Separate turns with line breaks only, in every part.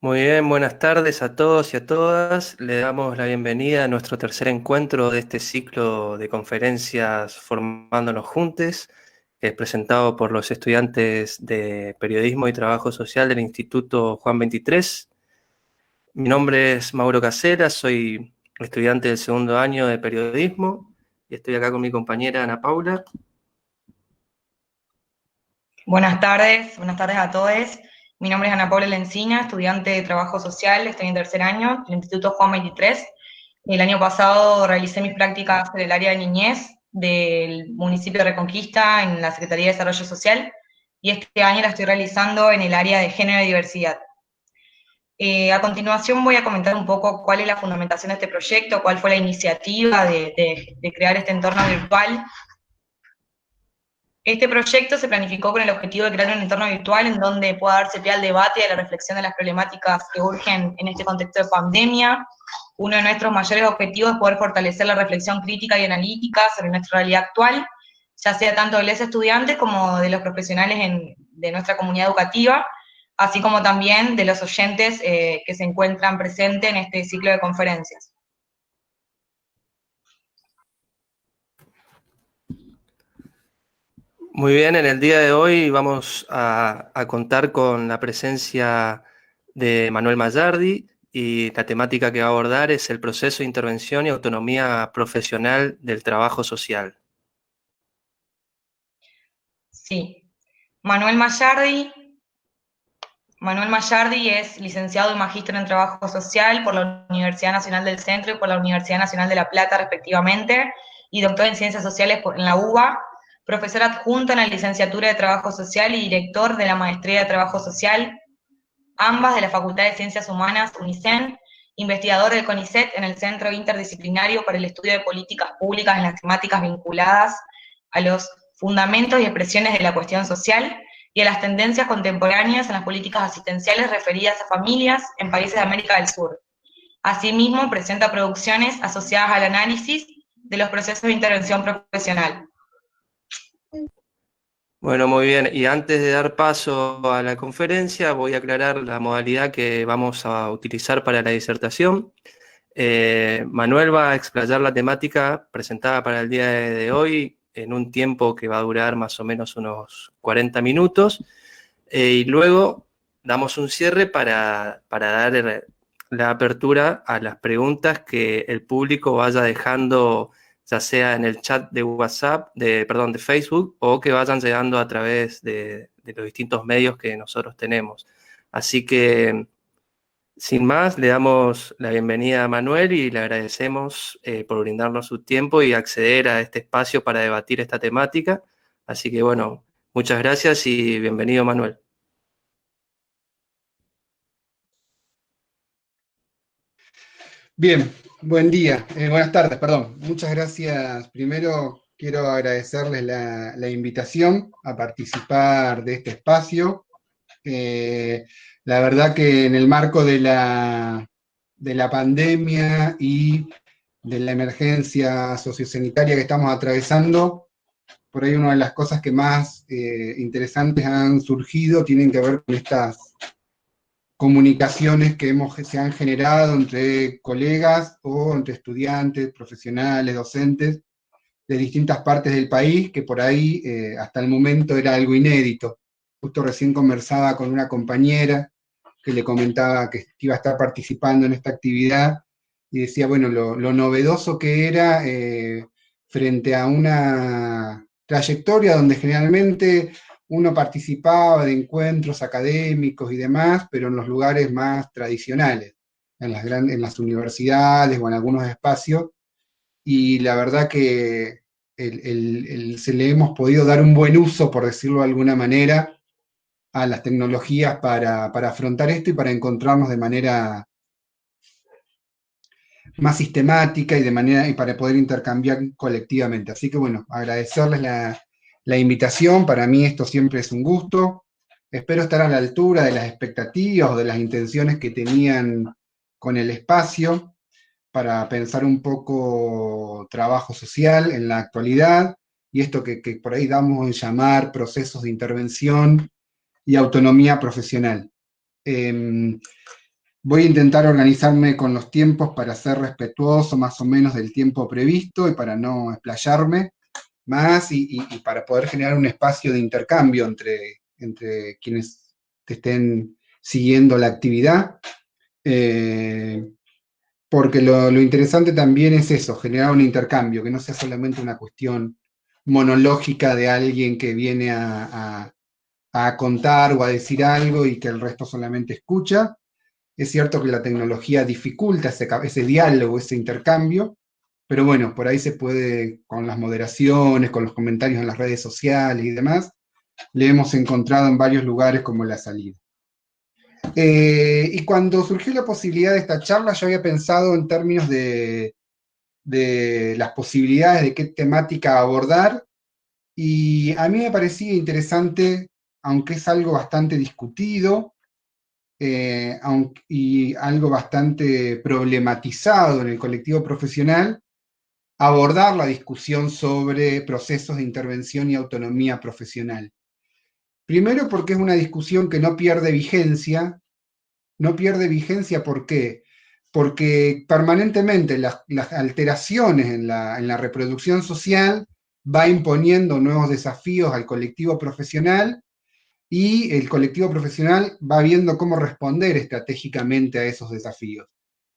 Muy bien, buenas tardes a todos y a todas. Le damos la bienvenida a nuestro tercer encuentro de este ciclo de conferencias Formándonos Juntos, que es presentado por los estudiantes de Periodismo y Trabajo Social del Instituto Juan 23. Mi nombre es Mauro Casera, soy estudiante del segundo año de Periodismo y estoy acá con mi compañera Ana Paula.
Buenas tardes a todos. Mi nombre es Ana Paula Lencina, estudiante de Trabajo Social, estoy en tercer año del Instituto Juan 23. El año pasado realicé mis prácticas en el área de niñez del municipio de Reconquista en la Secretaría de Desarrollo Social y este año la estoy realizando en el área de género y diversidad. A continuación voy a comentar un poco cuál es la fundamentación de este proyecto, cuál fue la iniciativa de crear este entorno virtual. Este proyecto se planificó con el objetivo de crear un entorno virtual en donde pueda darse pie al debate y a la reflexión de las problemáticas que urgen en este contexto de pandemia. Uno de nuestros mayores objetivos es poder fortalecer la reflexión crítica y analítica sobre nuestra realidad actual, ya sea tanto de los estudiantes como de los profesionales de nuestra comunidad educativa, así como también de los oyentes que se encuentran presentes en este ciclo de conferencias.
Muy bien, en el día de hoy vamos a contar con la presencia de Manuel Mayardi y la temática que va a abordar es el proceso de intervención y autonomía profesional del trabajo social.
Sí, Manuel Mayardi Manuel Mayardi es licenciado y magíster en Trabajo Social por la Universidad Nacional del Centro y por la Universidad Nacional de La Plata, respectivamente, y doctor en Ciencias Sociales en la UBA, profesor adjunto en la licenciatura de Trabajo Social y director de la Maestría de Trabajo Social, ambas de la Facultad de Ciencias Humanas, UNICEN, investigador del CONICET en el Centro Interdisciplinario para el Estudio de Políticas Públicas en las temáticas vinculadas a los fundamentos y expresiones de la cuestión social y a las tendencias contemporáneas en las políticas asistenciales referidas a familias en países de América del Sur. Asimismo, presenta producciones asociadas al análisis de los procesos de intervención profesional.
Bueno, muy bien. Y antes de dar paso a la conferencia, voy a aclarar la modalidad que vamos a utilizar para la disertación. Manuel va a explayar la temática presentada para el día de hoy en un tiempo que va a durar más o menos unos 40 minutos. Y luego damos un cierre para dar la apertura a las preguntas que el público vaya dejando, ya sea en el chat de WhatsApp, de Facebook, o que vayan llegando a través de los distintos medios que nosotros tenemos. Así que, sin más, le damos la bienvenida a Manuel y le agradecemos por brindarnos su tiempo y acceder a este espacio para debatir esta temática. Así que, bueno, muchas gracias y bienvenido, Manuel.
Bien, buen día, buenas tardes, perdón. Muchas gracias. Primero quiero agradecerles la invitación a participar de este espacio. Eh, la verdad que en el marco de la pandemia y de la emergencia sociosanitaria que estamos atravesando, por ahí una de las cosas que más interesantes han surgido tienen que ver con estas comunicaciones que se han generado entre colegas o entre estudiantes, profesionales, docentes de distintas partes del país, que por ahí hasta el momento era algo inédito. Justo recién conversaba con una compañera que le comentaba que iba a estar participando en esta actividad y decía, bueno, lo novedoso que era frente a una trayectoria donde generalmente uno participaba de encuentros académicos y demás, pero en los lugares más tradicionales, en las universidades o en algunos espacios, y la verdad que se le hemos podido dar un buen uso, por decirlo de alguna manera, a las tecnologías para afrontar esto y para encontrarnos de manera más sistemática y para poder intercambiar colectivamente. Así que bueno, agradecerles la invitación, para mí esto siempre es un gusto. Espero estar a la altura de las expectativas o de las intenciones que tenían con el espacio para pensar un poco trabajo social en la actualidad y esto que por ahí damos en llamar procesos de intervención y autonomía profesional. Voy a intentar organizarme con los tiempos para ser respetuoso más o menos del tiempo previsto y para no explayarme más y para poder generar un espacio de intercambio entre quienes te estén siguiendo la actividad. Porque lo interesante también es eso, generar un intercambio, que no sea solamente una cuestión monológica de alguien que viene a contar o a decir algo y que el resto solamente escucha. Es cierto que la tecnología dificulta ese diálogo, ese intercambio, pero bueno, por ahí se puede, con las moderaciones, con los comentarios en las redes sociales y demás, le hemos encontrado en varios lugares como la salida. Y cuando surgió la posibilidad de esta charla, yo había pensado en términos de las posibilidades de qué temática abordar, y a mí me parecía interesante, aunque es algo bastante discutido, y algo bastante problematizado en el colectivo profesional, abordar la discusión sobre procesos de intervención y autonomía profesional. Primero porque es una discusión que no pierde vigencia. No pierde vigencia, ¿por qué? Porque permanentemente las alteraciones en la reproducción social va imponiendo nuevos desafíos al colectivo profesional, y el colectivo profesional va viendo cómo responder estratégicamente a esos desafíos.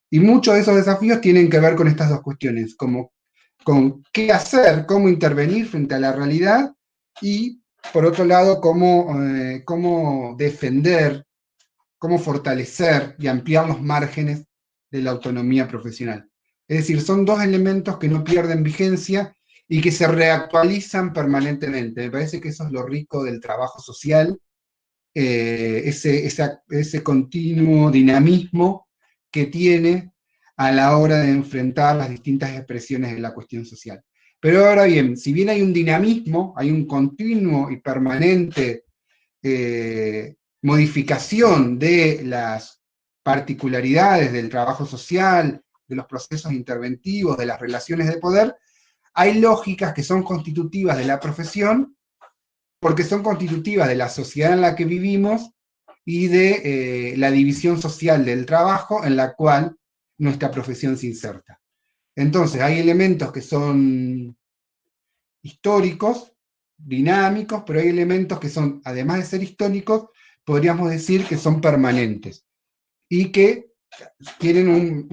Y muchos de esos desafíos tienen que ver con estas dos cuestiones, como con qué hacer, cómo intervenir frente a la realidad, y por otro lado, cómo defender, cómo fortalecer y ampliar los márgenes de la autonomía profesional. Es decir, son dos elementos que no pierden vigencia y que se reactualizan permanentemente. Me parece que eso es lo rico del trabajo social, ese continuo dinamismo que tiene a la hora de enfrentar las distintas expresiones de la cuestión social. Pero ahora bien, si bien hay un dinamismo, hay un continuo y permanente modificación de las particularidades del trabajo social, de los procesos interventivos, de las relaciones de poder, hay lógicas que son constitutivas de la profesión, porque son constitutivas de la sociedad en la que vivimos y de la división social del trabajo en la cual nuestra profesión se inserta. Entonces, hay elementos que son históricos, dinámicos, pero hay elementos que son, además de ser históricos, podríamos decir que son permanentes y que tienen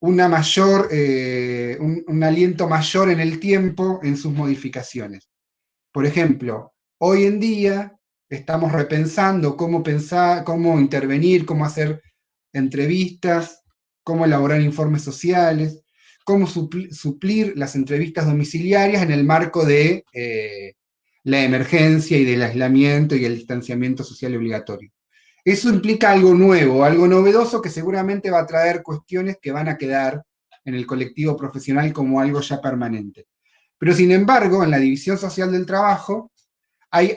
un aliento mayor en el tiempo en sus modificaciones. Por ejemplo, hoy en día estamos repensando cómo intervenir, cómo hacer entrevistas, cómo elaborar informes sociales, cómo suplir las entrevistas domiciliarias en el marco de la emergencia y del aislamiento y el distanciamiento social obligatorio. Eso implica algo nuevo, algo novedoso, que seguramente va a traer cuestiones que van a quedar en el colectivo profesional como algo ya permanente. Pero sin embargo, en la división social del trabajo hay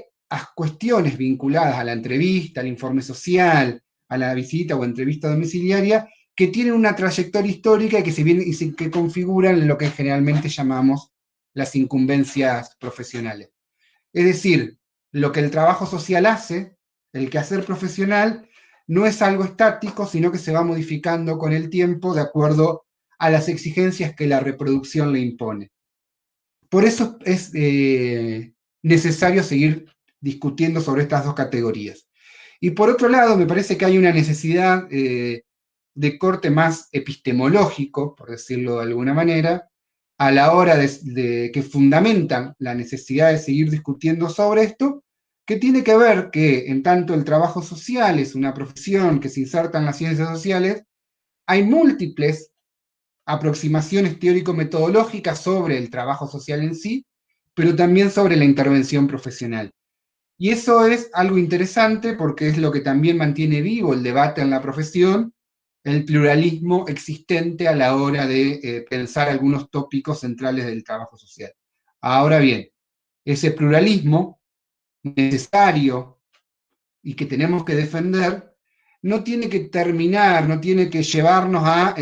cuestiones vinculadas a la entrevista, al informe social, a la visita o entrevista domiciliaria, que tienen una trayectoria histórica y que configuran lo que generalmente llamamos las incumbencias profesionales. Es decir, lo que el trabajo social hace, el quehacer profesional, no es algo estático, sino que se va modificando con el tiempo de acuerdo a las exigencias que la reproducción le impone. Por eso es necesario seguir discutiendo sobre estas dos categorías. Y por otro lado, me parece que hay una necesidad de corte más epistemológico, por decirlo de alguna manera, a la hora que fundamentan la necesidad de seguir discutiendo sobre esto, que tiene que ver que en tanto el trabajo social es una profesión que se inserta en las ciencias sociales, hay múltiples aproximaciones teórico-metodológicas sobre el trabajo social en sí, pero también sobre la intervención profesional. Y eso es algo interesante porque es lo que también mantiene vivo el debate en la profesión, el pluralismo existente a la hora de pensar algunos tópicos centrales del trabajo social. Ahora bien, ese pluralismo necesario y que tenemos que defender, no tiene que terminar, no tiene que llevarnos a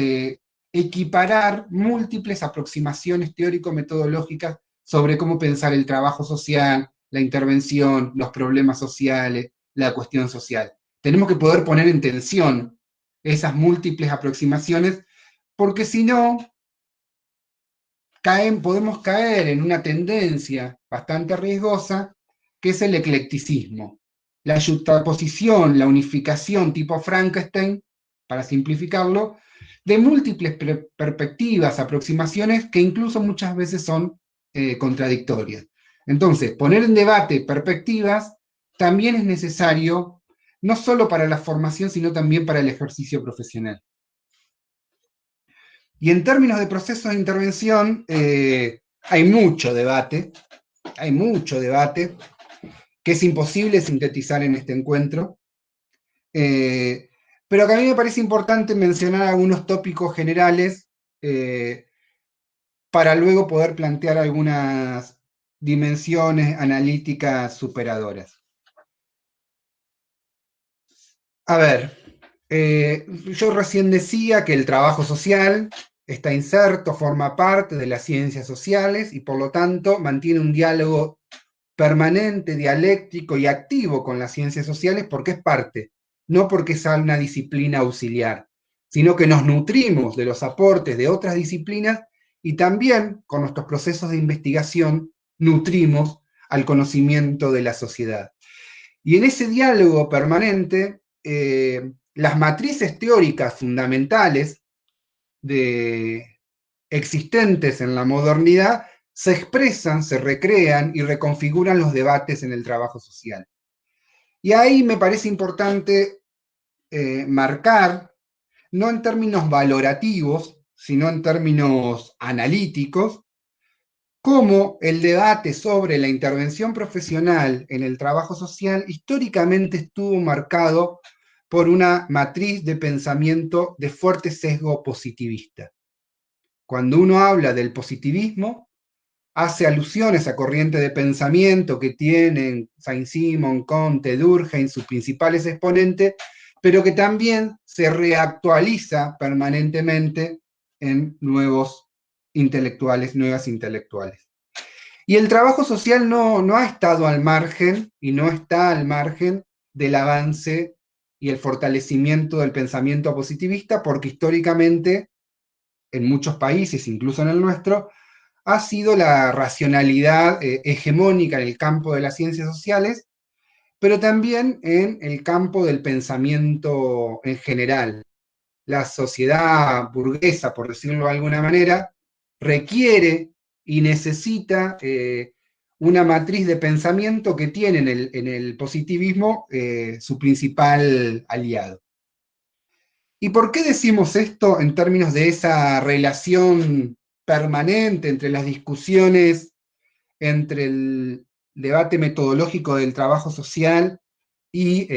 equiparar múltiples aproximaciones teórico-metodológicas sobre cómo pensar el trabajo social, la intervención, los problemas sociales, la cuestión social. Tenemos que poder poner en tensión esas múltiples aproximaciones, porque si no, podemos caer en una tendencia bastante riesgosa, que es el eclecticismo. La yuxtaposición, la unificación tipo Frankenstein, para simplificarlo, de múltiples perspectivas, aproximaciones que incluso muchas veces son contradictorias. Entonces, poner en debate perspectivas también es necesario, no solo para la formación, sino también para el ejercicio profesional. Y en términos de procesos de intervención, hay mucho debate, que es imposible sintetizar en este encuentro, pero que a mí me parece importante mencionar algunos tópicos generales para luego poder plantear algunas dimensiones analíticas superadoras. A ver, yo recién decía que el trabajo social está inserto, forma parte de las ciencias sociales y por lo tanto mantiene un diálogo permanente, dialéctico y activo con las ciencias sociales porque es parte, no porque sea una disciplina auxiliar, sino que nos nutrimos de los aportes de otras disciplinas y también con nuestros procesos de investigación nutrimos al conocimiento de la sociedad. Y en ese diálogo permanente, las matrices teóricas fundamentales existentes en la modernidad se expresan, se recrean y reconfiguran los debates en el trabajo social. Y ahí me parece importante marcar, no en términos valorativos, sino en términos analíticos, cómo el debate sobre la intervención profesional en el trabajo social históricamente estuvo marcado por una matriz de pensamiento de fuerte sesgo positivista. Cuando uno habla del positivismo, hace alusiones a corrientes de pensamiento que tienen Saint-Simon, Comte, Durkheim, sus principales exponentes, pero que también se reactualiza permanentemente en nuevos intelectuales, nuevas intelectuales. Y el trabajo social no ha estado al margen y no está al margen del avance y el fortalecimiento del pensamiento positivista, porque históricamente, en muchos países, incluso en el nuestro, ha sido la racionalidad hegemónica en el campo de las ciencias sociales, pero también en el campo del pensamiento en general. La sociedad burguesa, por decirlo de alguna manera, requiere y necesita una matriz de pensamiento que tiene en el positivismo su principal aliado. ¿Y por qué decimos esto en términos de esa relación permanente entre las discusiones, entre el debate metodológico del trabajo social y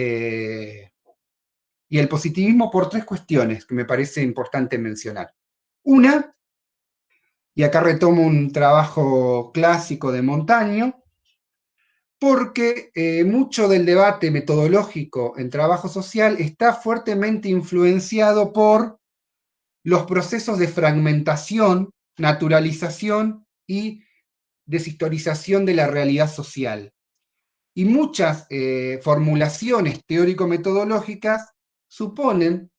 el positivismo? Por tres cuestiones que me parece importante mencionar. Una, y acá retomo un trabajo clásico de Montaño, porque mucho del debate metodológico en trabajo social está fuertemente influenciado por los procesos de fragmentación, naturalización y deshistorización de la realidad social. Y muchas formulaciones teórico-metodológicas suponen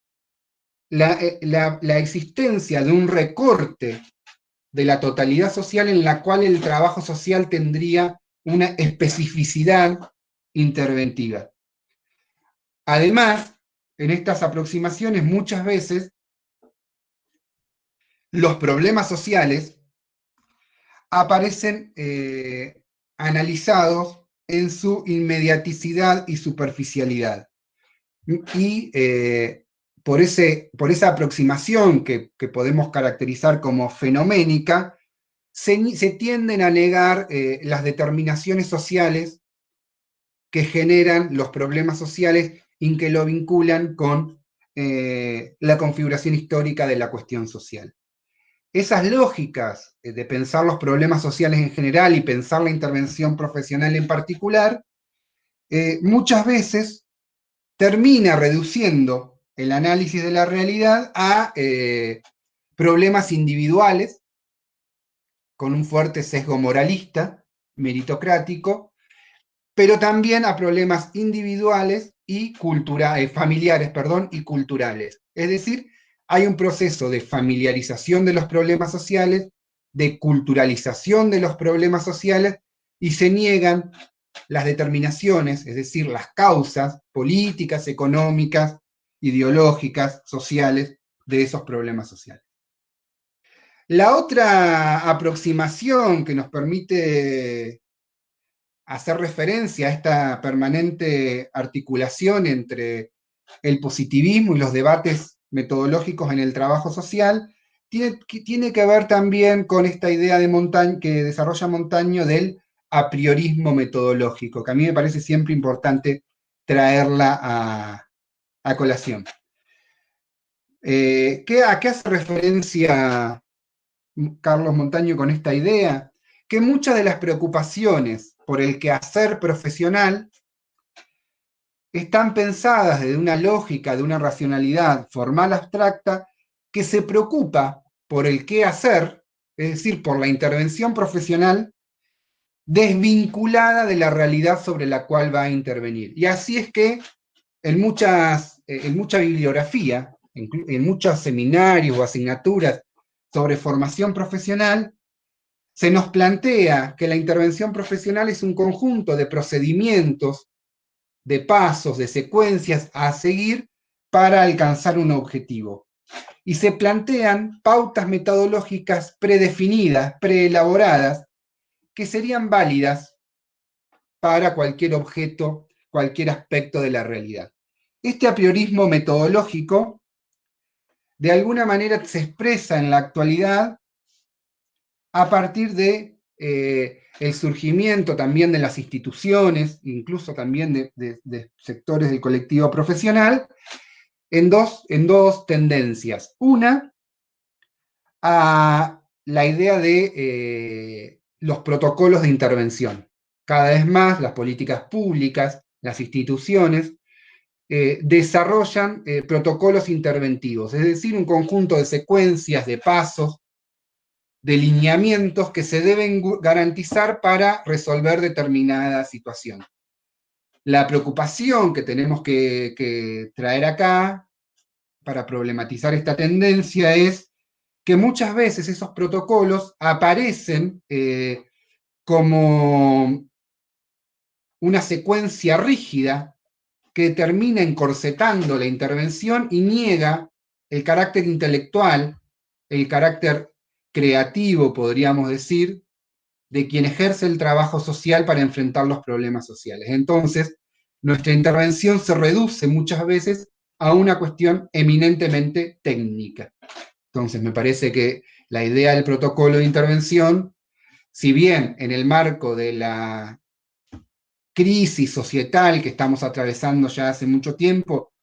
la existencia de un recorte de la totalidad social en la cual el trabajo social tendría una especificidad interventiva. Además, en estas aproximaciones muchas veces los problemas sociales aparecen analizados en su inmediaticidad y superficialidad. Y por esa aproximación que podemos caracterizar como fenoménica, se tienden a negar las determinaciones sociales que generan los problemas sociales y que lo vinculan con la configuración histórica de la cuestión social. Esas lógicas de pensar los problemas sociales en general y pensar la intervención profesional en particular, muchas veces termina reduciendo el análisis de la realidad a problemas individuales, con un fuerte sesgo moralista, meritocrático, pero también a problemas individuales y familiares, perdón, y culturales. Es decir, hay un proceso de familiarización de los problemas sociales, de culturalización de los problemas sociales, y se niegan las determinaciones, es decir, las causas políticas, económicas, ideológicas, sociales de esos problemas sociales. La otra aproximación que nos permite hacer referencia a esta permanente articulación entre el positivismo y los debates metodológicos en el trabajo social, tiene que ver también con esta idea de que desarrolla Montaño del apriorismo metodológico, que a mí me parece siempre importante traerla a colación. ¿A qué hace referencia Carlos Montaño con esta idea? Que muchas de las preocupaciones por el quehacer profesional están pensadas desde una lógica, de una racionalidad formal abstracta, que se preocupa por el quehacer, es decir, por la intervención profesional, desvinculada de la realidad sobre la cual va a intervenir. Y así es que en mucha bibliografía, en muchos seminarios o asignaturas sobre formación profesional, se nos plantea que la intervención profesional es un conjunto de procedimientos, de pasos, de secuencias a seguir para alcanzar un objetivo. Y se plantean pautas metodológicas predefinidas, preelaboradas, que serían válidas para cualquier objeto, cualquier aspecto de la realidad. Este apriorismo metodológico, de alguna manera, se expresa en la actualidad a partir de el surgimiento también de las instituciones, incluso también de sectores del colectivo profesional, en dos tendencias. Una, a la idea de los protocolos de intervención. Cada vez más las políticas públicas, las instituciones, desarrollan protocolos interventivos, es decir, un conjunto de secuencias, de pasos, de lineamientos que se deben garantizar para resolver determinada situación. La preocupación que tenemos que traer acá para problematizar esta tendencia es que muchas veces esos protocolos aparecen como una secuencia rígida que termina encorsetando la intervención y niega el carácter intelectual, el carácter creativo, podríamos decir, de quien ejerce el trabajo social para enfrentar los problemas sociales. Entonces, nuestra intervención se reduce muchas veces a una cuestión eminentemente técnica. Entonces, me parece que la idea del protocolo de intervención, si bien en el marco de la crisis societal que estamos atravesando ya hace mucho tiempo,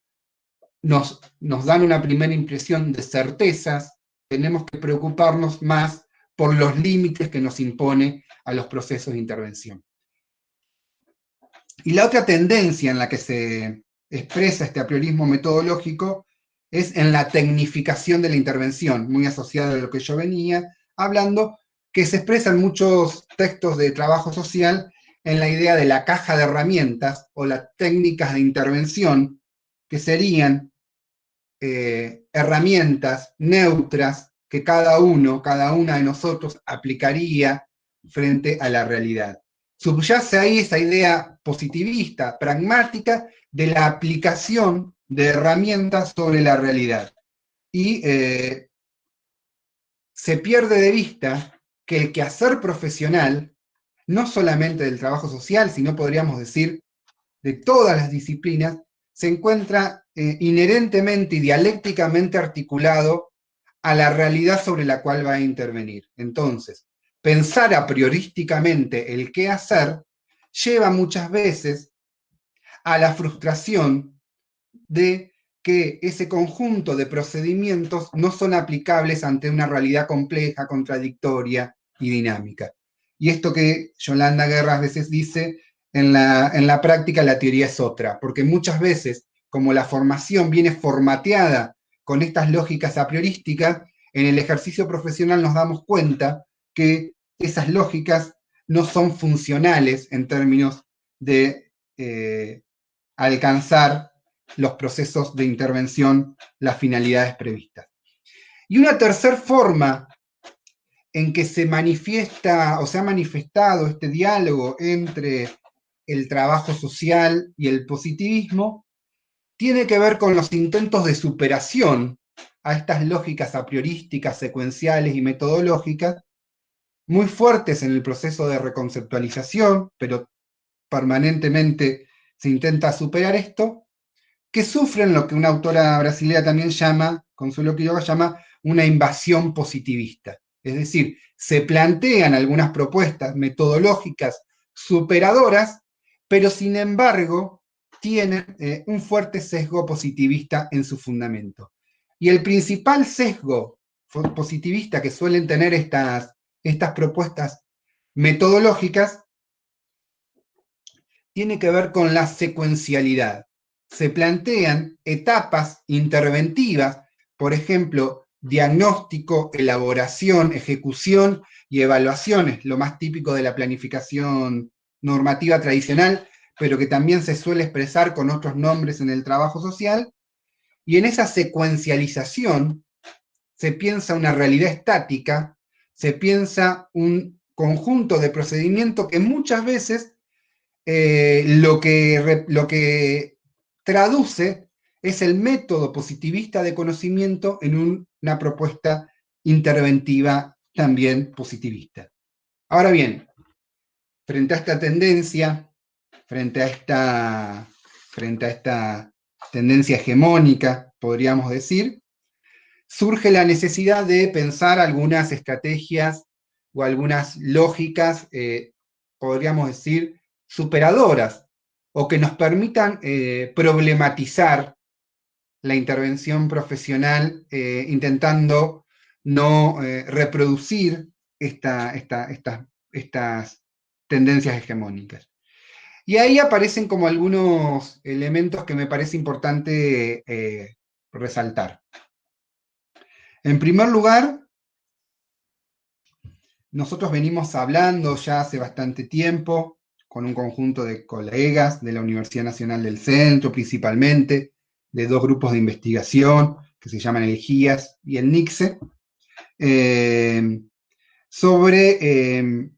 nos dan una primera impresión de certezas, tenemos que preocuparnos más por los límites que nos impone a los procesos de intervención. Y la otra tendencia en la que se expresa este apriorismo metodológico es en la tecnificación de la intervención, muy asociada a lo que yo venía hablando, que se expresa en muchos textos de trabajo social en la idea de la caja de herramientas o las técnicas de intervención, que serían herramientas neutras que cada una de nosotros aplicaría frente a la realidad. Subyace ahí esa idea positivista, pragmática, de la aplicación de herramientas sobre la realidad. Y se pierde de vista que el quehacer profesional, no solamente del trabajo social, sino podríamos decir de todas las disciplinas, se encuentra inherentemente y dialécticamente articulado a la realidad sobre la cual va a intervenir. Entonces, pensar a priorísticamente el qué hacer lleva muchas veces a la frustración de que ese conjunto de procedimientos no son aplicables ante una realidad compleja, contradictoria y dinámica. Y esto que Yolanda Guerra a veces dice, en la práctica la teoría es otra, porque muchas veces, como la formación viene formateada con estas lógicas a priorísticas, en el ejercicio profesional nos damos cuenta que esas lógicas no son funcionales en términos de alcanzar los procesos de intervención, las finalidades previstas. Y una tercera forma en que se manifiesta o se ha manifestado este diálogo entre el trabajo social y el positivismo tiene que ver con los intentos de superación a estas lógicas a priorísticas, secuenciales y metodológicas, muy fuertes en el proceso de reconceptualización, pero permanentemente se intenta superar esto, que sufren lo que una autora brasileña también llama, Consuelo Quiroga, llama una invasión positivista. Es decir, se plantean algunas propuestas metodológicas superadoras, pero sin embargo tienen un fuerte sesgo positivista en su fundamento. Y el principal sesgo positivista que suelen tener estas propuestas metodológicas tiene que ver con la secuencialidad. Se plantean etapas interventivas, por ejemplo, diagnóstico, elaboración, ejecución y evaluaciones, lo más típico de la planificación normativa tradicional, pero que también se suele expresar con otros nombres en el trabajo social, y en esa secuencialización se piensa una realidad estática, se piensa un conjunto de procedimientos que muchas veces lo que traduce es el método positivista de conocimiento en una propuesta interventiva también positivista. Ahora bien, frente a esta tendencia, frente a esta tendencia hegemónica, podríamos decir, surge la necesidad de pensar algunas estrategias o algunas lógicas, podríamos decir, superadoras, o que nos permitan problematizar la intervención profesional, intentando no reproducir estas tendencias hegemónicas. Y ahí aparecen como algunos elementos que me parece importante resaltar. En primer lugar, nosotros venimos hablando ya hace bastante tiempo con un conjunto de colegas de la Universidad Nacional del Centro, principalmente, de dos grupos de investigación que se llaman el GIAS y el NICSE, sobre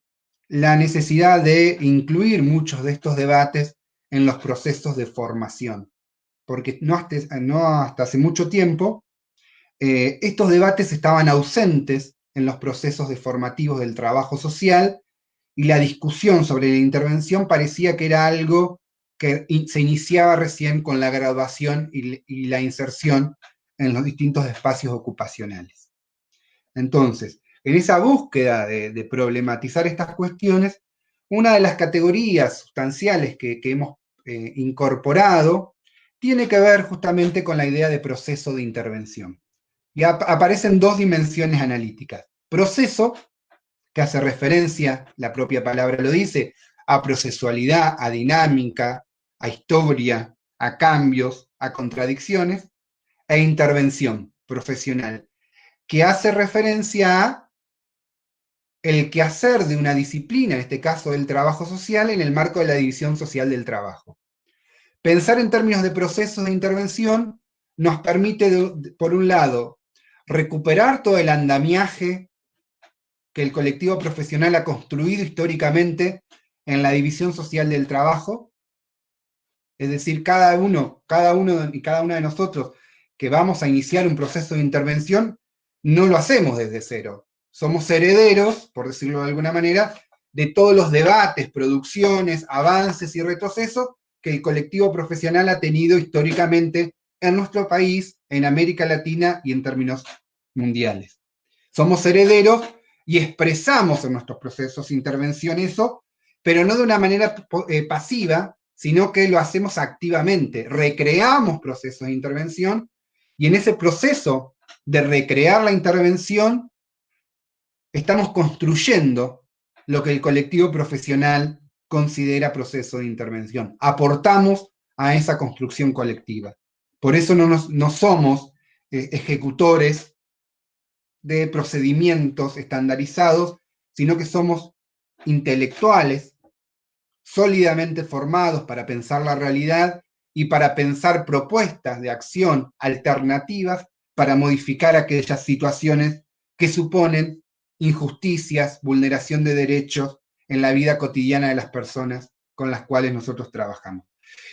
la necesidad de incluir muchos de estos debates en los procesos de formación, porque no hasta hace mucho tiempo estos debates estaban ausentes en los procesos formativos del trabajo social, y la discusión sobre la intervención parecía que era algo que se iniciaba recién con la graduación y la inserción en los distintos espacios ocupacionales. Entonces, en esa búsqueda de problematizar estas cuestiones, una de las categorías sustanciales que hemos incorporado tiene que ver justamente con la idea de proceso de intervención. Y aparecen dos dimensiones analíticas. Proceso, que hace referencia, la propia palabra lo dice, a procesualidad, a dinámica, a historia, a cambios, a contradicciones, e intervención profesional, que hace referencia a el quehacer de una disciplina, en este caso del trabajo social, en el marco de la división social del trabajo. Pensar en términos de procesos de intervención nos permite, por un lado, recuperar todo el andamiaje que el colectivo profesional ha construido históricamente en la división social del trabajo, es decir, cada uno y cada una de nosotros que vamos a iniciar un proceso de intervención, no lo hacemos desde cero. Somos herederos, por decirlo de alguna manera, de todos los debates, producciones, avances y retrocesos que el colectivo profesional ha tenido históricamente en nuestro país, en América Latina y en términos mundiales. Somos herederos y expresamos en nuestros procesos de intervención eso, pero no de una manera pasiva, sino que lo hacemos activamente. Recreamos procesos de intervención, y en ese proceso de recrear la intervención estamos construyendo lo que el colectivo profesional considera proceso de intervención. Aportamos a esa construcción colectiva. Por eso no somos ejecutores de procedimientos estandarizados, sino que somos intelectuales sólidamente formados para pensar la realidad y para pensar propuestas de acción alternativas para modificar aquellas situaciones que suponen injusticias, vulneración de derechos en la vida cotidiana de las personas con las cuales nosotros trabajamos.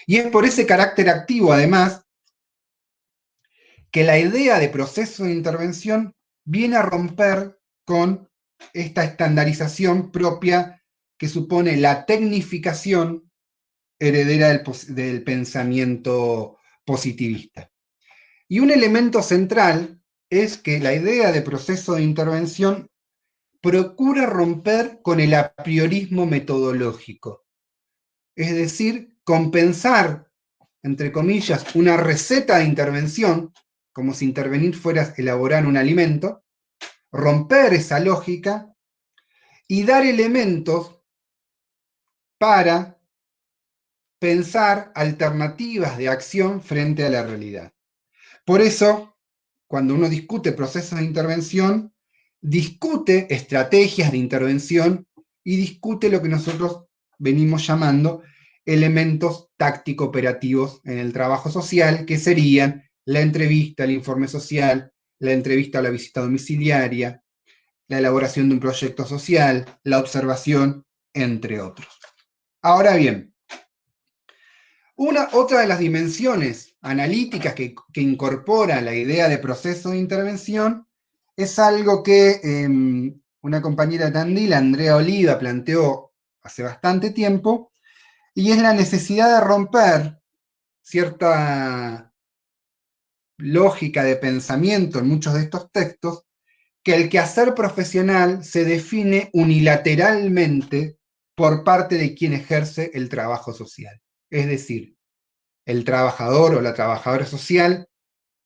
Y es por ese carácter activo, además, que la idea de proceso de intervención viene a romper con esta estandarización propia que supone la tecnificación heredera del pensamiento positivista. Y un elemento central es que la idea de proceso de intervención procura romper con el apriorismo metodológico, es decir, compensar, entre comillas, una receta de intervención, como si intervenir fuera elaborar un alimento, romper esa lógica y dar elementos para pensar alternativas de acción frente a la realidad. Por eso, cuando uno discute procesos de intervención, discute estrategias de intervención y discute lo que nosotros venimos llamando elementos táctico-operativos en el trabajo social, que serían la entrevista, el informe social, la entrevista a la visita domiciliaria, la elaboración de un proyecto social, la observación, entre otros. Ahora bien, otra de las dimensiones analíticas que incorpora la idea de proceso de intervención es algo que una compañera de Tandil, Andrea Oliva, planteó hace bastante tiempo, y es la necesidad de romper cierta lógica de pensamiento en muchos de estos textos, que el quehacer profesional se define unilateralmente por parte de quien ejerce el trabajo social. Es decir, el trabajador o la trabajadora social,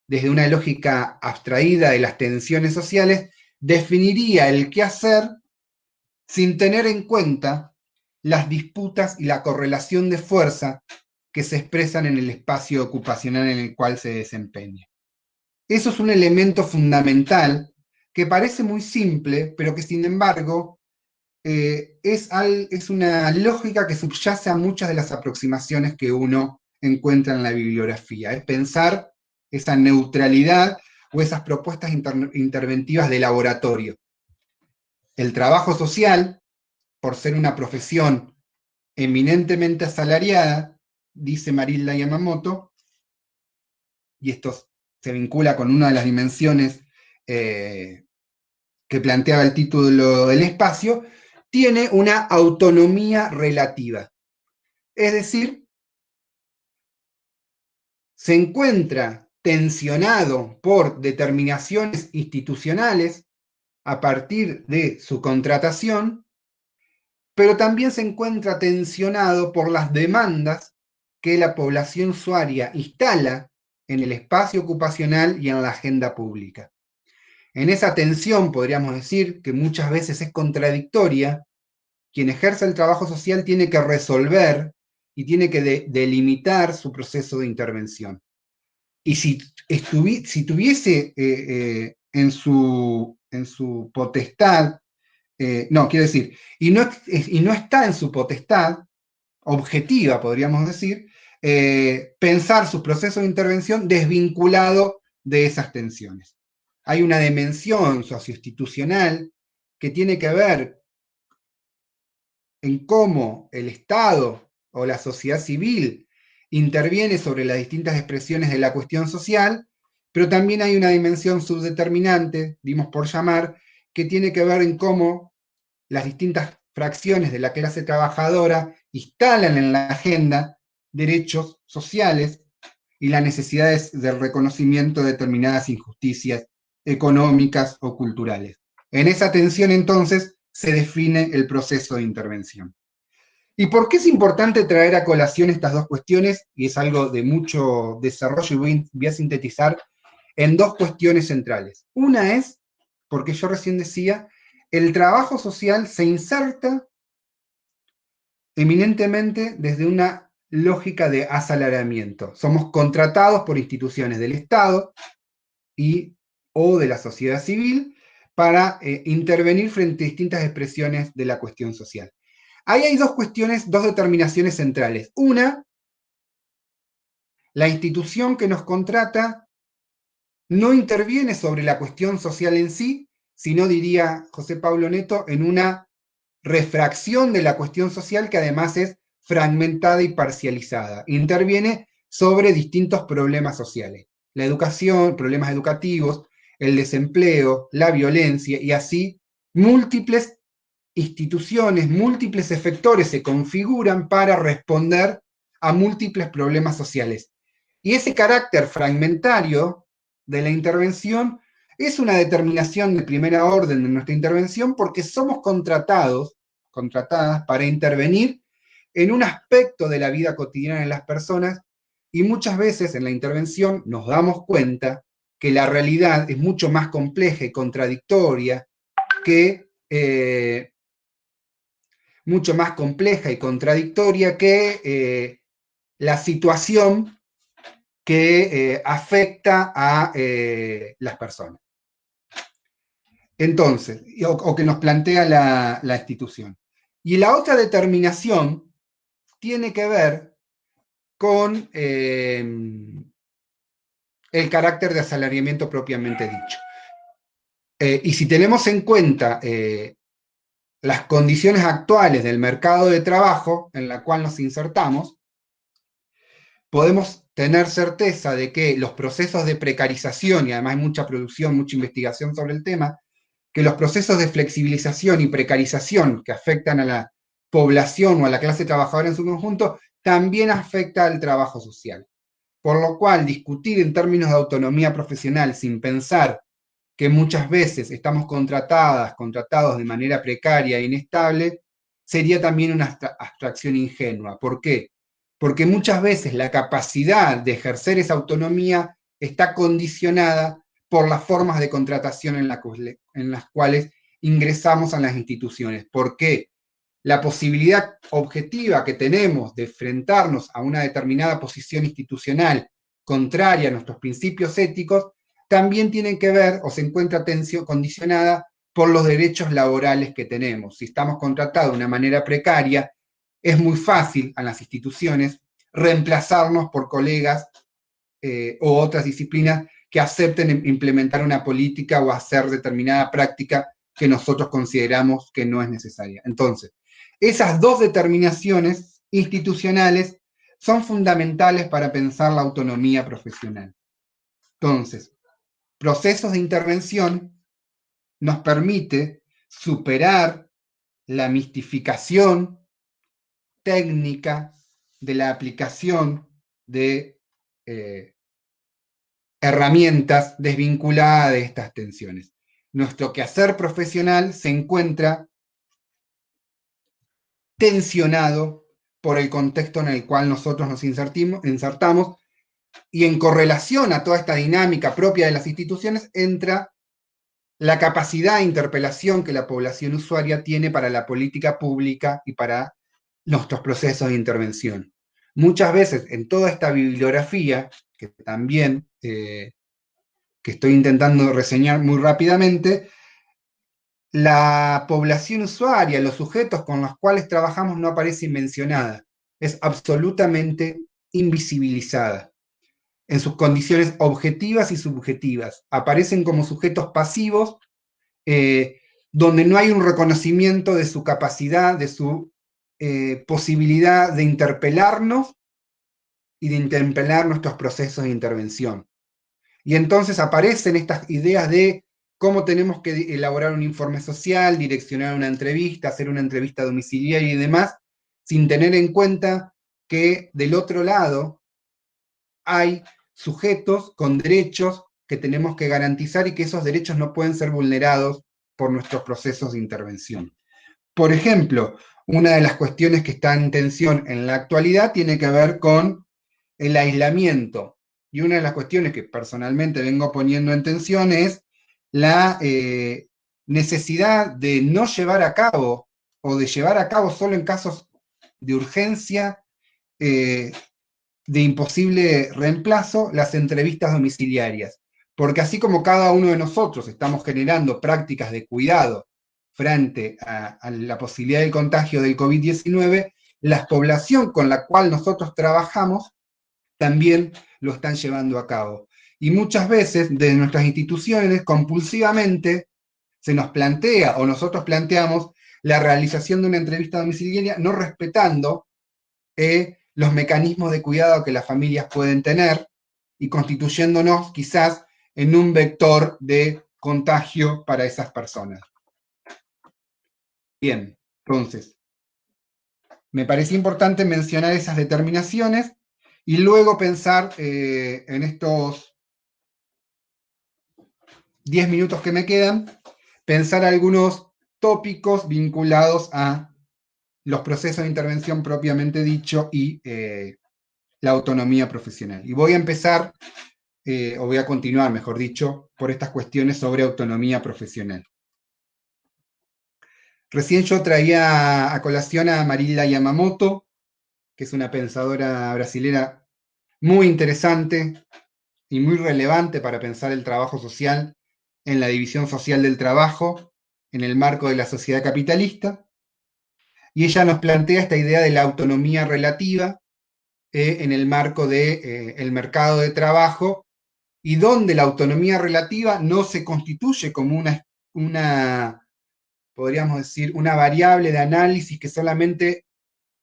desde una lógica abstraída de las tensiones sociales, definiría el quehacer sin tener en cuenta las disputas y la correlación de fuerza que se expresan en el espacio ocupacional en el cual se desempeña. Eso es un elemento fundamental que parece muy simple, pero que sin embargo es una lógica que subyace a muchas de las aproximaciones que uno encuentra en la bibliografía. Es pensar esa neutralidad o esas propuestas interventivas de laboratorio. El trabajo social, por ser una profesión eminentemente asalariada, dice Marilda Yamamoto, y esto se vincula con una de las dimensiones que planteaba el título del espacio, tiene una autonomía relativa. Es decir, se encuentra tensionado por determinaciones institucionales a partir de su contratación, pero también se encuentra tensionado por las demandas que la población usuaria instala en el espacio ocupacional y en la agenda pública. En esa tensión podríamos decir que muchas veces es contradictoria. Quien ejerce el trabajo social tiene que resolver y tiene que delimitar su proceso de intervención. Y si tuviese en su potestad, quiero decir, y no está en su potestad objetiva, podríamos decir, pensar su proceso de intervención desvinculado de esas tensiones. Hay una dimensión socioinstitucional que tiene que ver en cómo el Estado o la sociedad civil interviene sobre las distintas expresiones de la cuestión social, pero también hay una dimensión subdeterminante, dimos por llamar, que tiene que ver en cómo las distintas fracciones de la clase trabajadora instalan en la agenda derechos sociales y las necesidades del reconocimiento de determinadas injusticias económicas o culturales. En esa tensión, entonces, se define el proceso de intervención. ¿Y por qué es importante traer a colación estas dos cuestiones? Y es algo de mucho desarrollo y voy a sintetizar en dos cuestiones centrales. Una es, porque yo recién decía, el trabajo social se inserta eminentemente desde una lógica de asalariamiento. Somos contratados por instituciones del Estado o de la sociedad civil para intervenir frente a distintas expresiones de la cuestión social. Ahí hay dos determinaciones centrales. Una La institución que nos contrata no interviene sobre la cuestión social en sí, sino, diría José Pablo Neto, en una refracción de la cuestión social que además es fragmentada y parcializada. Interviene sobre distintos problemas sociales. La educación, problemas educativos, el desempleo, la violencia y así múltiples instituciones, múltiples efectores se configuran para responder a múltiples problemas sociales. Y ese carácter fragmentario de la intervención es una determinación de primera orden de nuestra intervención porque somos contratadas para intervenir en un aspecto de la vida cotidiana de las personas y muchas veces en la intervención nos damos cuenta que la realidad es mucho más compleja y contradictoria que la situación que afecta a las personas. Entonces, o que nos plantea la institución. Y la otra determinación tiene que ver con el carácter de asalariamiento propiamente dicho. Y si tenemos en cuenta las condiciones actuales del mercado de trabajo en la cual nos insertamos, podemos tener certeza de que los procesos de precarización, y además hay mucha producción, mucha investigación sobre el tema, que los procesos de flexibilización y precarización que afectan a la población o a la clase trabajadora en su conjunto, también afecta al trabajo social. Por lo cual, discutir en términos de autonomía profesional sin pensar que muchas veces estamos contratados de manera precaria e inestable, sería también una abstracción ingenua. ¿Por qué? Porque muchas veces la capacidad de ejercer esa autonomía está condicionada por las formas de contratación en las cuales ingresamos a las instituciones. ¿Por qué? La posibilidad objetiva que tenemos de enfrentarnos a una determinada posición institucional contraria a nuestros principios éticos también tiene que ver o se encuentra condicionada por los derechos laborales que tenemos. Si estamos contratados de una manera precaria, es muy fácil a las instituciones reemplazarnos por colegas o otras disciplinas que acepten implementar una política o hacer determinada práctica que nosotros consideramos que no es necesaria. Entonces, esas dos determinaciones institucionales son fundamentales para pensar la autonomía profesional. Entonces, procesos de intervención nos permite superar la mistificación técnica de la aplicación de herramientas desvinculadas de estas tensiones. Nuestro quehacer profesional se encuentra tensionado por el contexto en el cual nosotros nos insertamos y en correlación a toda esta dinámica propia de las instituciones entra la capacidad de interpelación que la población usuaria tiene para la política pública y para nuestros procesos de intervención. Muchas veces en toda esta bibliografía, que también que estoy intentando reseñar muy rápidamente, la población usuaria, los sujetos con los cuales trabajamos no aparece mencionada, es absolutamente invisibilizada en sus condiciones objetivas y subjetivas. Aparecen como sujetos pasivos, donde no hay un reconocimiento de su capacidad, de su posibilidad de interpelarnos y de interpelar nuestros procesos de intervención. Y entonces aparecen estas ideas de cómo tenemos que elaborar un informe social, direccionar una entrevista, hacer una entrevista domiciliaria y demás, sin tener en cuenta que del otro lado hay sujetos con derechos que tenemos que garantizar y que esos derechos no pueden ser vulnerados por nuestros procesos de intervención. Por ejemplo, una de las cuestiones que está en tensión en la actualidad tiene que ver con el aislamiento. Y una de las cuestiones que personalmente vengo poniendo en tensión es la necesidad de no llevar a cabo o de llevar a cabo solo en casos de urgencia, de imposible reemplazo, las entrevistas domiciliarias. Porque así como cada uno de nosotros estamos generando prácticas de cuidado frente a la posibilidad del contagio del COVID-19, la población con la cual nosotros trabajamos también lo están llevando a cabo. Y muchas veces, desde nuestras instituciones, compulsivamente, se nos plantea, o nosotros planteamos, la realización de una entrevista domiciliaria no respetando los mecanismos de cuidado que las familias pueden tener y constituyéndonos quizás en un vector de contagio para esas personas. Bien, entonces, me parecía importante mencionar esas determinaciones y luego pensar en estos 10 minutos que me quedan, pensar algunos tópicos vinculados a los procesos de intervención propiamente dicho y la autonomía profesional. Y voy a empezar, o voy a continuar, mejor dicho, por estas cuestiones sobre autonomía profesional. Recién yo traía a colación a Marília Yamamoto, que es una pensadora brasilera muy interesante y muy relevante para pensar el trabajo social en la división social del trabajo en el marco de la sociedad capitalista. Y ella nos plantea esta idea de la autonomía relativa en el marco del mercado de trabajo, y donde la autonomía relativa no se constituye como una, podríamos decir, una variable de análisis que solamente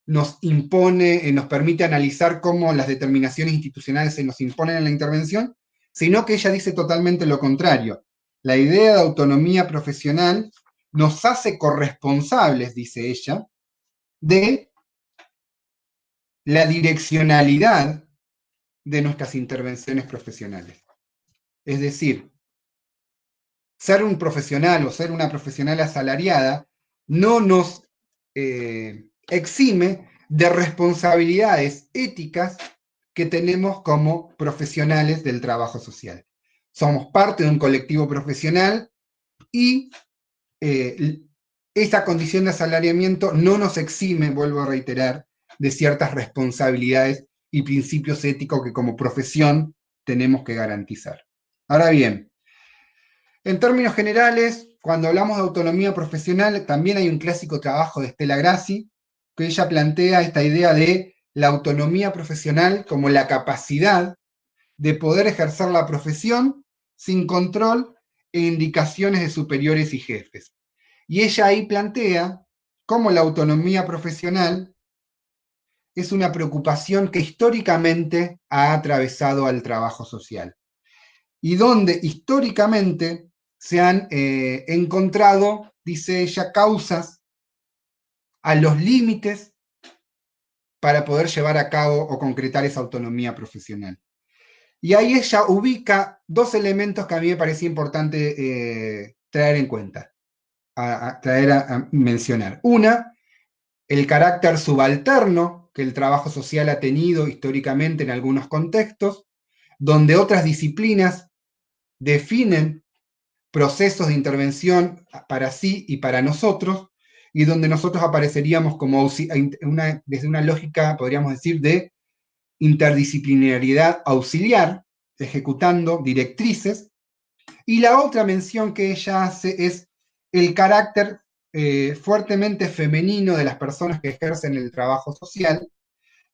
nos impone, nos permite analizar cómo las determinaciones institucionales se nos imponen en la intervención, sino que ella dice totalmente lo contrario. La idea de autonomía profesional nos hace corresponsables, dice ella, de la direccionalidad de nuestras intervenciones profesionales. Es decir, ser un profesional o ser una profesional asalariada no nos exime de responsabilidades éticas que tenemos como profesionales del trabajo social. Somos parte de un colectivo profesional y esa condición de asalariamiento no nos exime, vuelvo a reiterar, de ciertas responsabilidades y principios éticos que como profesión tenemos que garantizar. Ahora bien, en términos generales, cuando hablamos de autonomía profesional, también hay un clásico trabajo de Stella Grassi, que ella plantea esta idea de la autonomía profesional como la capacidad de poder ejercer la profesión sin control e indicaciones de superiores y jefes. Y ella ahí plantea cómo la autonomía profesional es una preocupación que históricamente ha atravesado al trabajo social y donde históricamente se han encontrado, dice ella, causas a los límites para poder llevar a cabo o concretar esa autonomía profesional. Y ahí ella ubica dos elementos que a mí me parecía importante traer en cuenta, a mencionar. Una, el carácter subalterno que el trabajo social ha tenido históricamente en algunos contextos, donde otras disciplinas definen procesos de intervención para sí y para nosotros, y donde nosotros apareceríamos como desde una lógica, podríamos decir, de interdisciplinariedad auxiliar, ejecutando directrices. Y la otra mención que ella hace es el carácter fuertemente femenino de las personas que ejercen el trabajo social,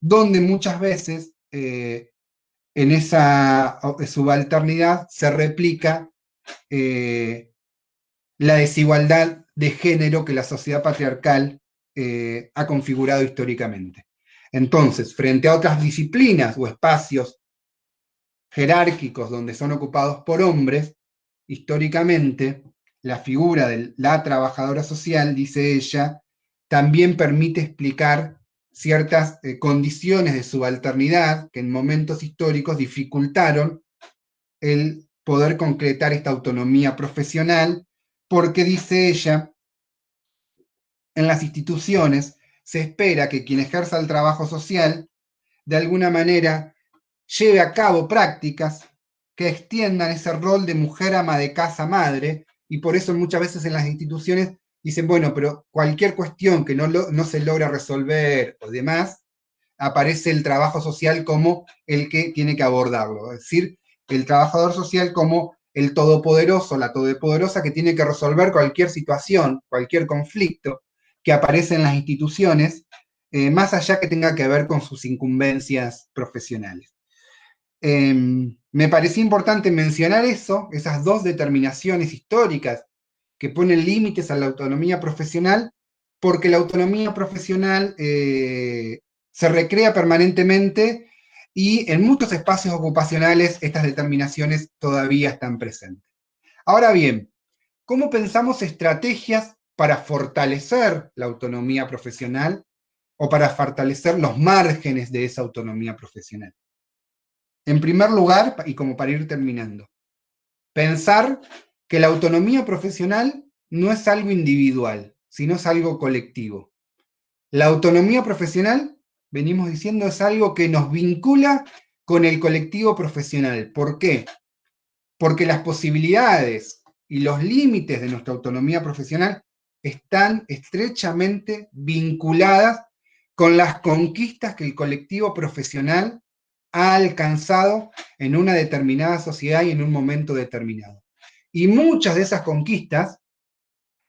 donde muchas veces en esa subalternidad se replica la desigualdad de género que la sociedad patriarcal ha configurado históricamente. Entonces, frente a otras disciplinas o espacios jerárquicos donde son ocupados por hombres, históricamente, la figura de la trabajadora social, dice ella, también permite explicar ciertas condiciones de subalternidad que en momentos históricos dificultaron el poder concretar esta autonomía profesional, porque, dice ella, en las instituciones se espera que quien ejerza el trabajo social, de alguna manera, lleve a cabo prácticas que extiendan ese rol de mujer ama de casa madre, y por eso muchas veces en las instituciones dicen, bueno, pero cualquier cuestión que no se logra resolver o demás, aparece el trabajo social como el que tiene que abordarlo, es decir, el trabajador social como el todopoderoso, la todopoderosa que tiene que resolver cualquier situación, cualquier conflicto que aparece en las instituciones, más allá que tenga que ver con sus incumbencias profesionales. Me parecía importante mencionar eso, esas dos determinaciones históricas que ponen límites a la autonomía profesional, porque la autonomía profesional se recrea permanentemente y en muchos espacios ocupacionales estas determinaciones todavía están presentes. Ahora bien, ¿cómo pensamos estrategias para fortalecer la autonomía profesional o para fortalecer los márgenes de esa autonomía profesional? En primer lugar, y como para ir terminando, pensar que la autonomía profesional no es algo individual, sino es algo colectivo. La autonomía profesional, venimos diciendo, es algo que nos vincula con el colectivo profesional. ¿Por qué? Porque las posibilidades y los límites de nuestra autonomía profesional están estrechamente vinculadas con las conquistas que el colectivo profesional ha alcanzado en una determinada sociedad y en un momento determinado. Y muchas de esas conquistas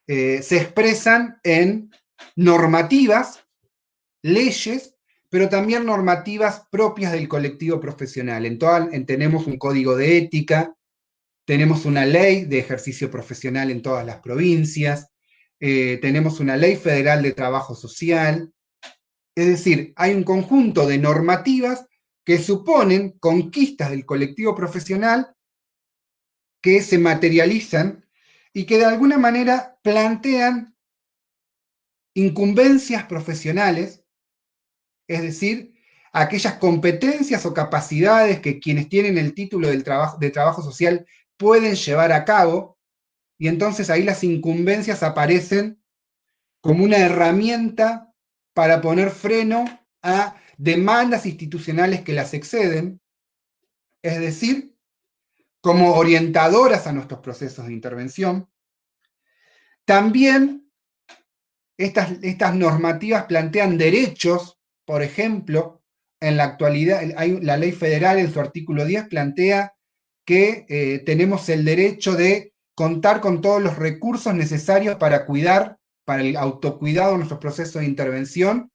se expresan en normativas, leyes, pero también normativas propias del colectivo profesional. Tenemos un código de ética, tenemos una ley de ejercicio profesional en todas las provincias, tenemos una ley federal de trabajo social. Es decir, hay un conjunto de normativas que suponen conquistas del colectivo profesional que se materializan y que de alguna manera plantean incumbencias profesionales, es decir, aquellas competencias o capacidades que quienes tienen el título de trabajo social pueden llevar a cabo, y entonces ahí las incumbencias aparecen como una herramienta para poner freno a demandas institucionales que las exceden, es decir, como orientadoras a nuestros procesos de intervención. También estas normativas plantean derechos, por ejemplo, en la actualidad, la ley federal en su artículo 10 plantea que tenemos el derecho de contar con todos los recursos necesarios para para el autocuidado de nuestros procesos de intervención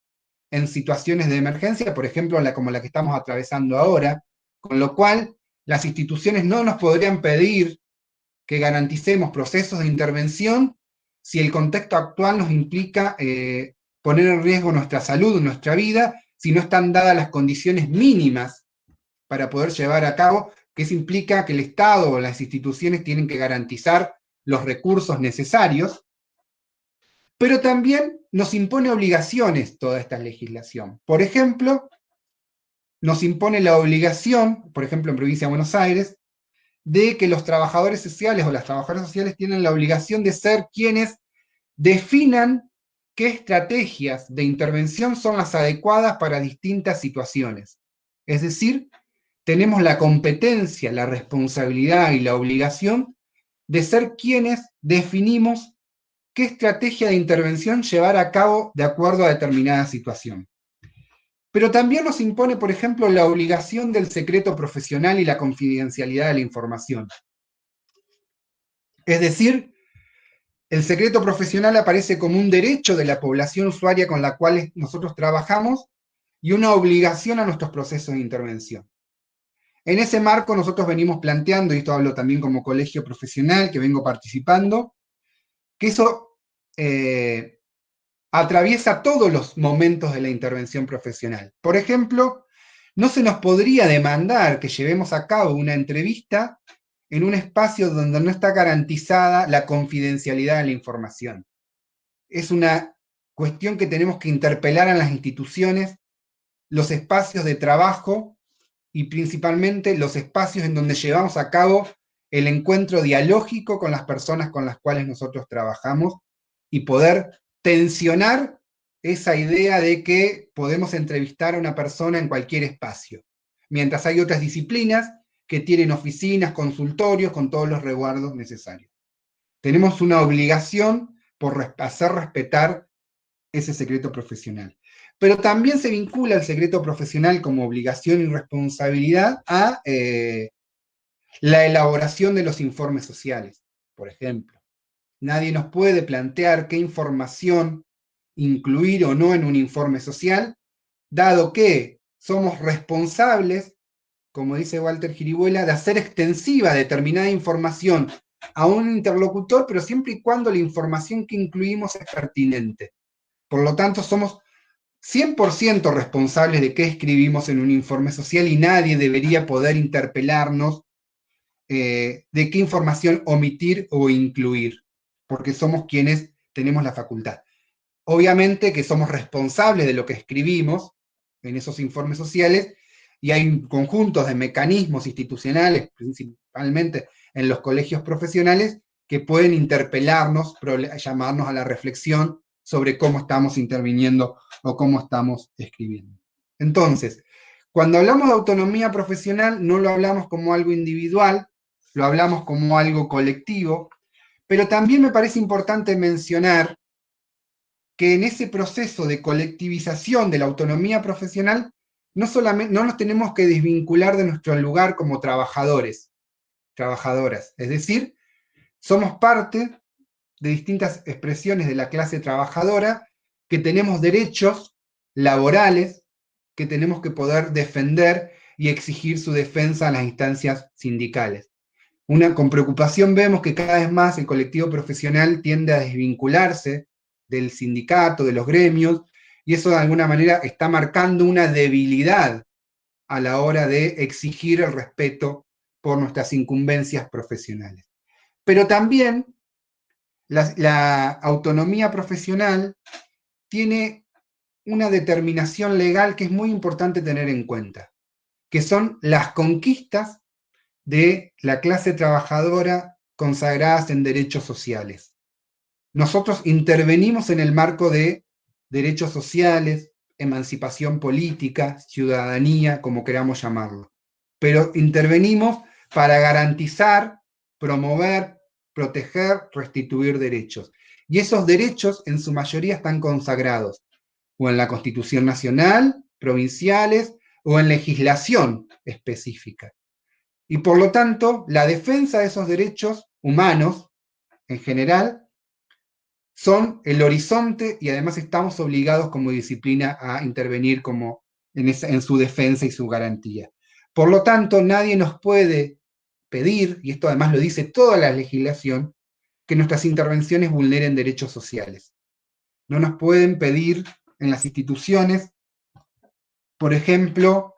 en situaciones de emergencia, por ejemplo, como la que estamos atravesando ahora, con lo cual las instituciones no nos podrían pedir que garanticemos procesos de intervención si el contexto actual nos implica poner en riesgo nuestra salud, nuestra vida, si no están dadas las condiciones mínimas para poder llevar a cabo, que eso implica que el Estado o las instituciones tienen que garantizar los recursos necesarios, pero también nos impone obligaciones toda esta legislación. Por ejemplo, nos impone la obligación, por ejemplo en Provincia de Buenos Aires, de que los trabajadores sociales o las trabajadoras sociales tienen la obligación de ser quienes definan qué estrategias de intervención son las adecuadas para distintas situaciones. Es decir, tenemos la competencia, la responsabilidad y la obligación de ser quienes definimos qué estrategia de intervención llevar a cabo de acuerdo a determinada situación. Pero también nos impone, por ejemplo, la obligación del secreto profesional y la confidencialidad de la información. Es decir, el secreto profesional aparece como un derecho de la población usuaria con la cual nosotros trabajamos y una obligación a nuestros procesos de intervención. En ese marco nosotros venimos planteando, y esto hablo también como colegio profesional que vengo participando, que eso atraviesa todos los momentos de la intervención profesional. Por ejemplo, no se nos podría demandar que llevemos a cabo una entrevista en un espacio donde no está garantizada la confidencialidad de la información. Es una cuestión que tenemos que interpelar a las instituciones, los espacios de trabajo y principalmente los espacios en donde llevamos a cabo el encuentro dialógico con las personas con las cuales nosotros trabajamos y poder tensionar esa idea de que podemos entrevistar a una persona en cualquier espacio, mientras hay otras disciplinas que tienen oficinas, consultorios, con todos los resguardos necesarios. Tenemos una obligación por hacer respetar ese secreto profesional. Pero también se vincula el secreto profesional como obligación y responsabilidad a la elaboración de los informes sociales, por ejemplo. Nadie nos puede plantear qué información incluir o no en un informe social, dado que somos responsables como dice Walter Giribuela, de hacer extensiva determinada información a un interlocutor, pero siempre y cuando la información que incluimos es pertinente. Por lo tanto, somos 100% responsables de qué escribimos en un informe social y nadie debería poder interpelarnos de qué información omitir o incluir, porque somos quienes tenemos la facultad. Obviamente que somos responsables de lo que escribimos en esos informes sociales y hay conjuntos de mecanismos institucionales, principalmente en los colegios profesionales, que pueden interpelarnos, llamarnos a la reflexión sobre cómo estamos interviniendo o cómo estamos escribiendo. Entonces, cuando hablamos de autonomía profesional, no lo hablamos como algo individual, lo hablamos como algo colectivo, pero también me parece importante mencionar que en ese proceso de colectivización de la autonomía profesional, no nos tenemos que desvincular de nuestro lugar como trabajadores, trabajadoras. Es decir, somos parte de distintas expresiones de la clase trabajadora que tenemos derechos laborales que tenemos que poder defender y exigir su defensa en las instancias sindicales. Con preocupación vemos que cada vez más el colectivo profesional tiende a desvincularse del sindicato, de los gremios, y eso de alguna manera está marcando una debilidad a la hora de exigir el respeto por nuestras incumbencias profesionales. Pero también la autonomía profesional tiene una determinación legal que es muy importante tener en cuenta, que son las conquistas de la clase trabajadora consagradas en derechos sociales. Nosotros intervenimos en el marco de derechos sociales, emancipación política, ciudadanía, como queramos llamarlo. Pero intervenimos para garantizar, promover, proteger, restituir derechos. Y esos derechos en su mayoría están consagrados o en la Constitución Nacional, provinciales o en legislación específica. Y por lo tanto, la defensa de esos derechos humanos, en general, son el horizonte y además estamos obligados como disciplina a intervenir en su defensa y su garantía. Por lo tanto, nadie nos puede pedir, y esto además lo dice toda la legislación, que nuestras intervenciones vulneren derechos sociales. No nos pueden pedir en las instituciones, por ejemplo,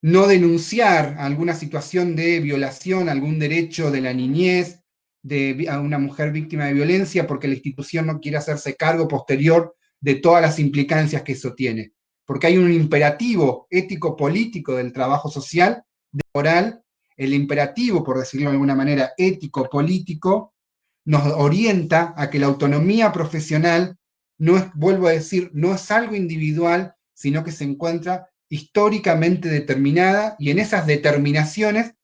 no denunciar alguna situación de violación, algún derecho de la niñez, a una mujer víctima de violencia, porque la institución no quiere hacerse cargo posterior de todas las implicancias que eso tiene. Porque hay un imperativo ético-político del trabajo social, de moral, el imperativo, por decirlo de alguna manera, ético-político, nos orienta a que la autonomía profesional no es, vuelvo a decir, no es algo individual, sino que se encuentra históricamente determinada, y en esas determinaciones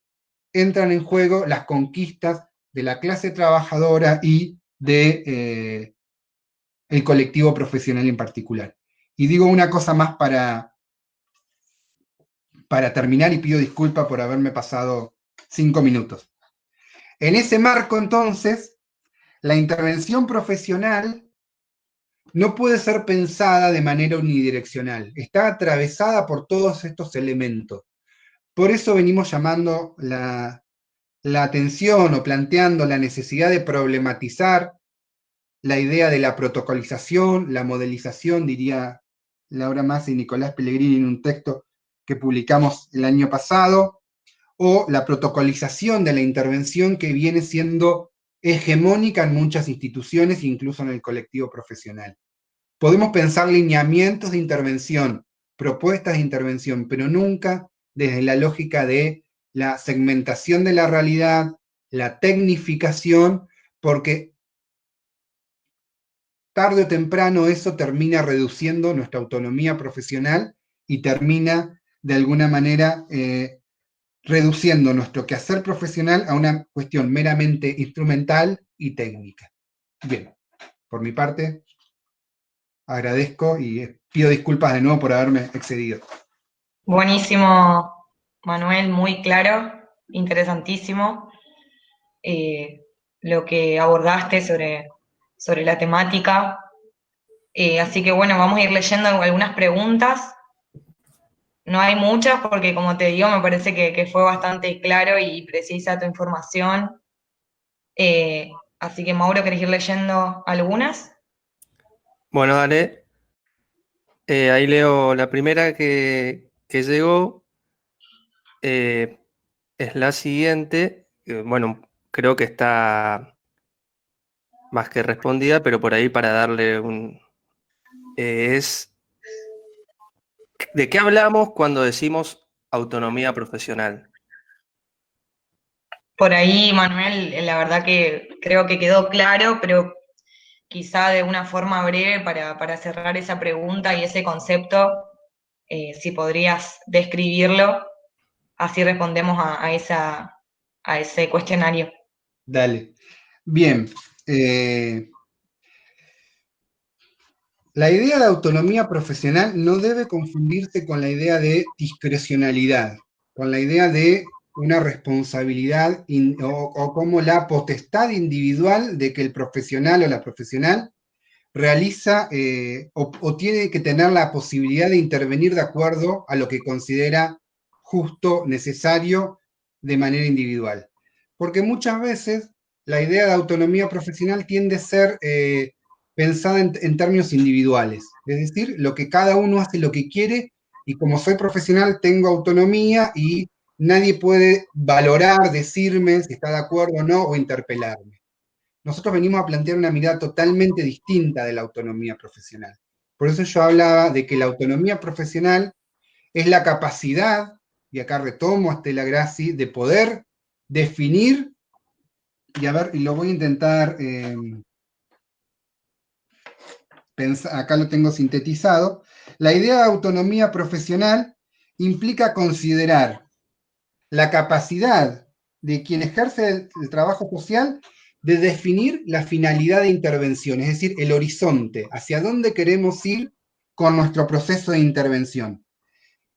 entran en juego las conquistas de la clase trabajadora y de el colectivo profesional en particular. Y digo una cosa más para terminar, y pido disculpas por haberme pasado 5 minutos. En ese marco, entonces, la intervención profesional no puede ser pensada de manera unidireccional, está atravesada por todos estos elementos. Por eso venimos llamando la atención o planteando la necesidad de problematizar la idea de la protocolización, la modelización, diría Laura Massa y Nicolás Pellegrini en un texto que publicamos el año pasado, o la protocolización de la intervención que viene siendo hegemónica en muchas instituciones, incluso en el colectivo profesional. Podemos pensar lineamientos de intervención, propuestas de intervención, pero nunca desde la lógica de la segmentación de la realidad, la tecnificación, porque tarde o temprano eso termina reduciendo nuestra autonomía profesional y termina de alguna manera reduciendo nuestro quehacer profesional a una cuestión meramente instrumental y técnica. Bien, por mi parte, agradezco y pido disculpas de nuevo por haberme excedido.
Buenísimo, Manuel, muy claro, interesantísimo lo que abordaste sobre la temática. Así que bueno, vamos a ir leyendo algunas preguntas. No hay muchas porque, como te digo, me parece que fue bastante claro y precisa tu información. Así que, Mauro, ¿querés ir leyendo algunas?
Bueno, dale. Ahí leo la primera que llegó. eh, es la siguiente. Bueno, creo que está más que respondida, pero por ahí para darle un... es, ¿de qué hablamos cuando decimos autonomía profesional?
Por ahí, Manuel, la verdad que creo que quedó claro, pero quizá de una forma breve para cerrar esa pregunta y ese concepto, si podrías describirlo, así respondemos a ese cuestionario.
Dale. Bien. eh, la idea de autonomía profesional no debe confundirse con la idea de discrecionalidad, con la idea de una responsabilidad o como la potestad individual de que el profesional o la profesional realiza o tiene que tener la posibilidad de intervenir de acuerdo a lo que considera justo, necesario, de manera individual. Porque muchas veces la idea de autonomía profesional tiende a ser pensada en términos individuales, es decir, lo que cada uno hace lo que quiere y como soy profesional tengo autonomía y nadie puede valorar, decirme si está de acuerdo o no o interpelarme. Nosotros venimos a plantear una mirada totalmente distinta de la autonomía profesional. Por eso yo hablaba de que la autonomía profesional es la capacidad, y acá retomo a Stella Grassi, de poder definir, y a ver, y lo voy a intentar pensar, acá lo tengo sintetizado, la idea de autonomía profesional implica considerar la capacidad de quien ejerce el trabajo social de definir la finalidad de intervención, es decir, el horizonte, hacia dónde queremos ir con nuestro proceso de intervención.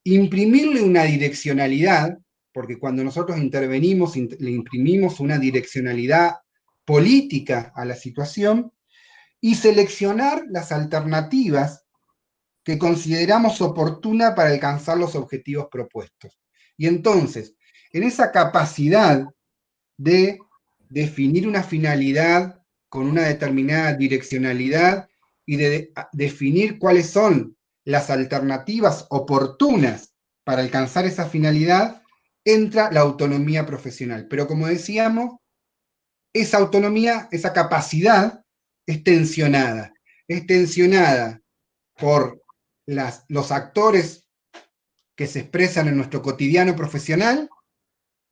Imprimirle una direccionalidad, porque cuando nosotros intervenimos, le imprimimos una direccionalidad política a la situación, y seleccionar las alternativas que consideramos oportunas para alcanzar los objetivos propuestos. Y entonces, en esa capacidad de definir una finalidad con una determinada direccionalidad y de definir cuáles son las alternativas oportunas para alcanzar esa finalidad, entra la autonomía profesional. Pero como decíamos, esa autonomía, esa capacidad es tensionada por los actores que se expresan en nuestro cotidiano profesional,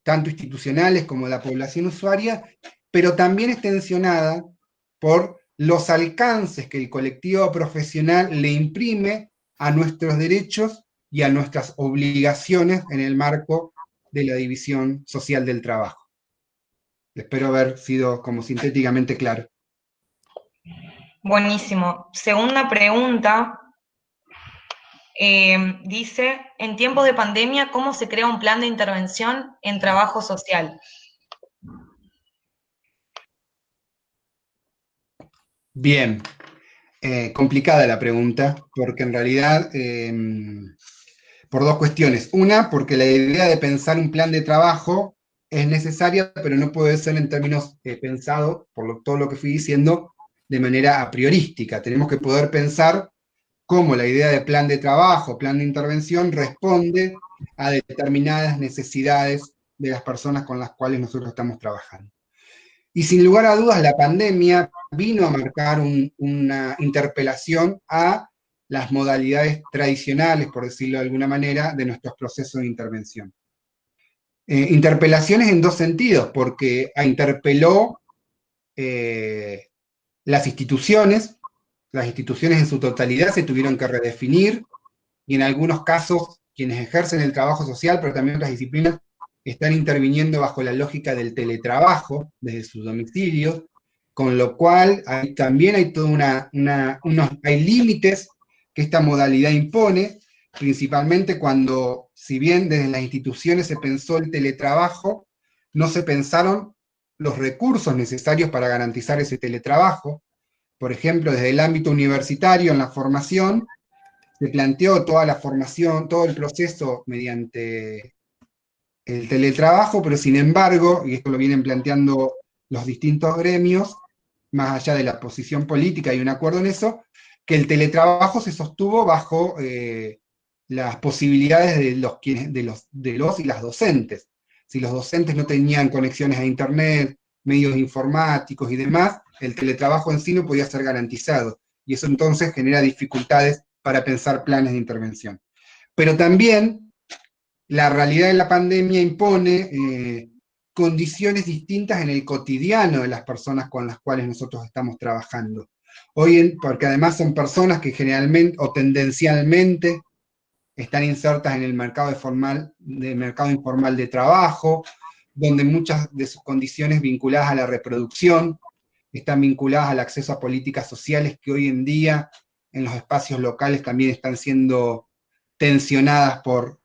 tanto institucionales como de la población usuaria, pero también es tensionada por los alcances que el colectivo profesional le imprime a nuestros derechos y a nuestras obligaciones en el marco de la división social del trabajo. Espero haber sido como sintéticamente claro.
Buenísimo. Segunda pregunta. Dice, en tiempos de pandemia, ¿cómo se crea un plan de intervención en trabajo social?
Bien, complicada la pregunta, porque en realidad, por dos cuestiones. Una, porque la idea de pensar un plan de trabajo es necesaria, pero no puede ser en términos pensado, todo lo que fui diciendo, de manera a priorística. Tenemos que poder pensar cómo la idea de plan de trabajo, plan de intervención, responde a determinadas necesidades de las personas con las cuales nosotros estamos trabajando. Y sin lugar a dudas, la pandemia vino a marcar una interpelación a las modalidades tradicionales, por decirlo de alguna manera, de nuestros procesos de intervención. Interpelaciones en dos sentidos, porque interpeló las instituciones en su totalidad se tuvieron que redefinir, y en algunos casos quienes ejercen el trabajo social, pero también otras disciplinas, están interviniendo bajo la lógica del teletrabajo desde sus domicilios, con lo cual también hay toda hay límites que esta modalidad impone, principalmente cuando, si bien desde las instituciones se pensó el teletrabajo, no se pensaron los recursos necesarios para garantizar ese teletrabajo. Por ejemplo, desde el ámbito universitario, en la formación, se planteó toda la formación, todo el proceso mediante el teletrabajo, pero sin embargo, y esto lo vienen planteando los distintos gremios, más allá de la posición política y un acuerdo en eso, que el teletrabajo se sostuvo bajo las posibilidades de los y las docentes. Si los docentes no tenían conexiones a Internet, medios informáticos y demás, el teletrabajo en sí no podía ser garantizado. Y eso entonces genera dificultades para pensar planes de intervención. Pero también la realidad de la pandemia impone condiciones distintas en el cotidiano de las personas con las cuales nosotros estamos trabajando. Porque además son personas que generalmente o tendencialmente están insertas en el mercado informal de trabajo, donde muchas de sus condiciones vinculadas a la reproducción están vinculadas al acceso a políticas sociales que hoy en día en los espacios locales también están siendo tensionadas por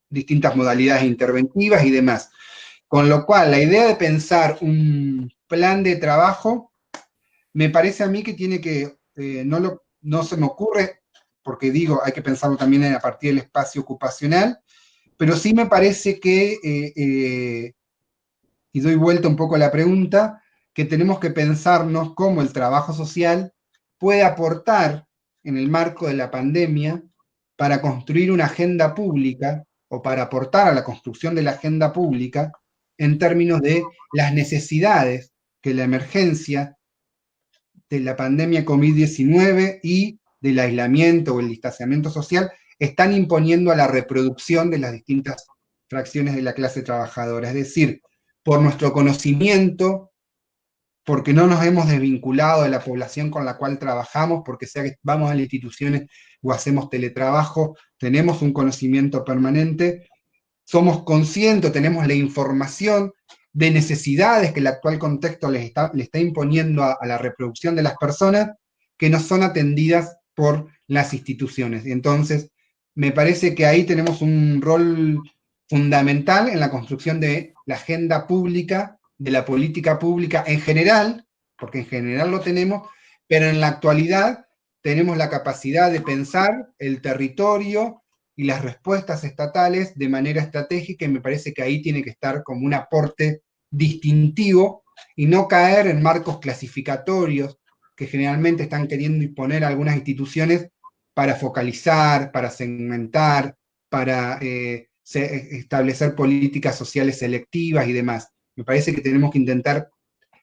distintas modalidades interventivas y demás. Con lo cual, la idea de pensar un plan de trabajo, me parece a mí que tiene que, no se me ocurre, porque digo, hay que pensarlo también a partir del espacio ocupacional, pero sí me parece que, y doy vuelta un poco a la pregunta, que tenemos que pensarnos cómo el trabajo social puede aportar en el marco de la pandemia para construir una agenda pública o para aportar a la construcción de la agenda pública en términos de las necesidades que la emergencia de la pandemia COVID-19 y del aislamiento o el distanciamiento social están imponiendo a la reproducción de las distintas fracciones de la clase trabajadora. Es decir, por nuestro conocimiento, porque no nos hemos desvinculado de la población con la cual trabajamos, porque sea que vamos a las instituciones o hacemos teletrabajo, tenemos un conocimiento permanente, somos conscientes, tenemos la información de necesidades que el actual contexto le está imponiendo a la reproducción de las personas que no son atendidas por las instituciones. Y entonces, me parece que ahí tenemos un rol fundamental en la construcción de la agenda pública, de la política pública en general, porque en general lo tenemos, pero en la actualidad tenemos la capacidad de pensar el territorio y las respuestas estatales de manera estratégica, y me parece que ahí tiene que estar como un aporte distintivo y no caer en marcos clasificatorios que generalmente están queriendo imponer algunas instituciones para focalizar, para segmentar, para establecer políticas sociales selectivas y demás. Me parece que tenemos que intentar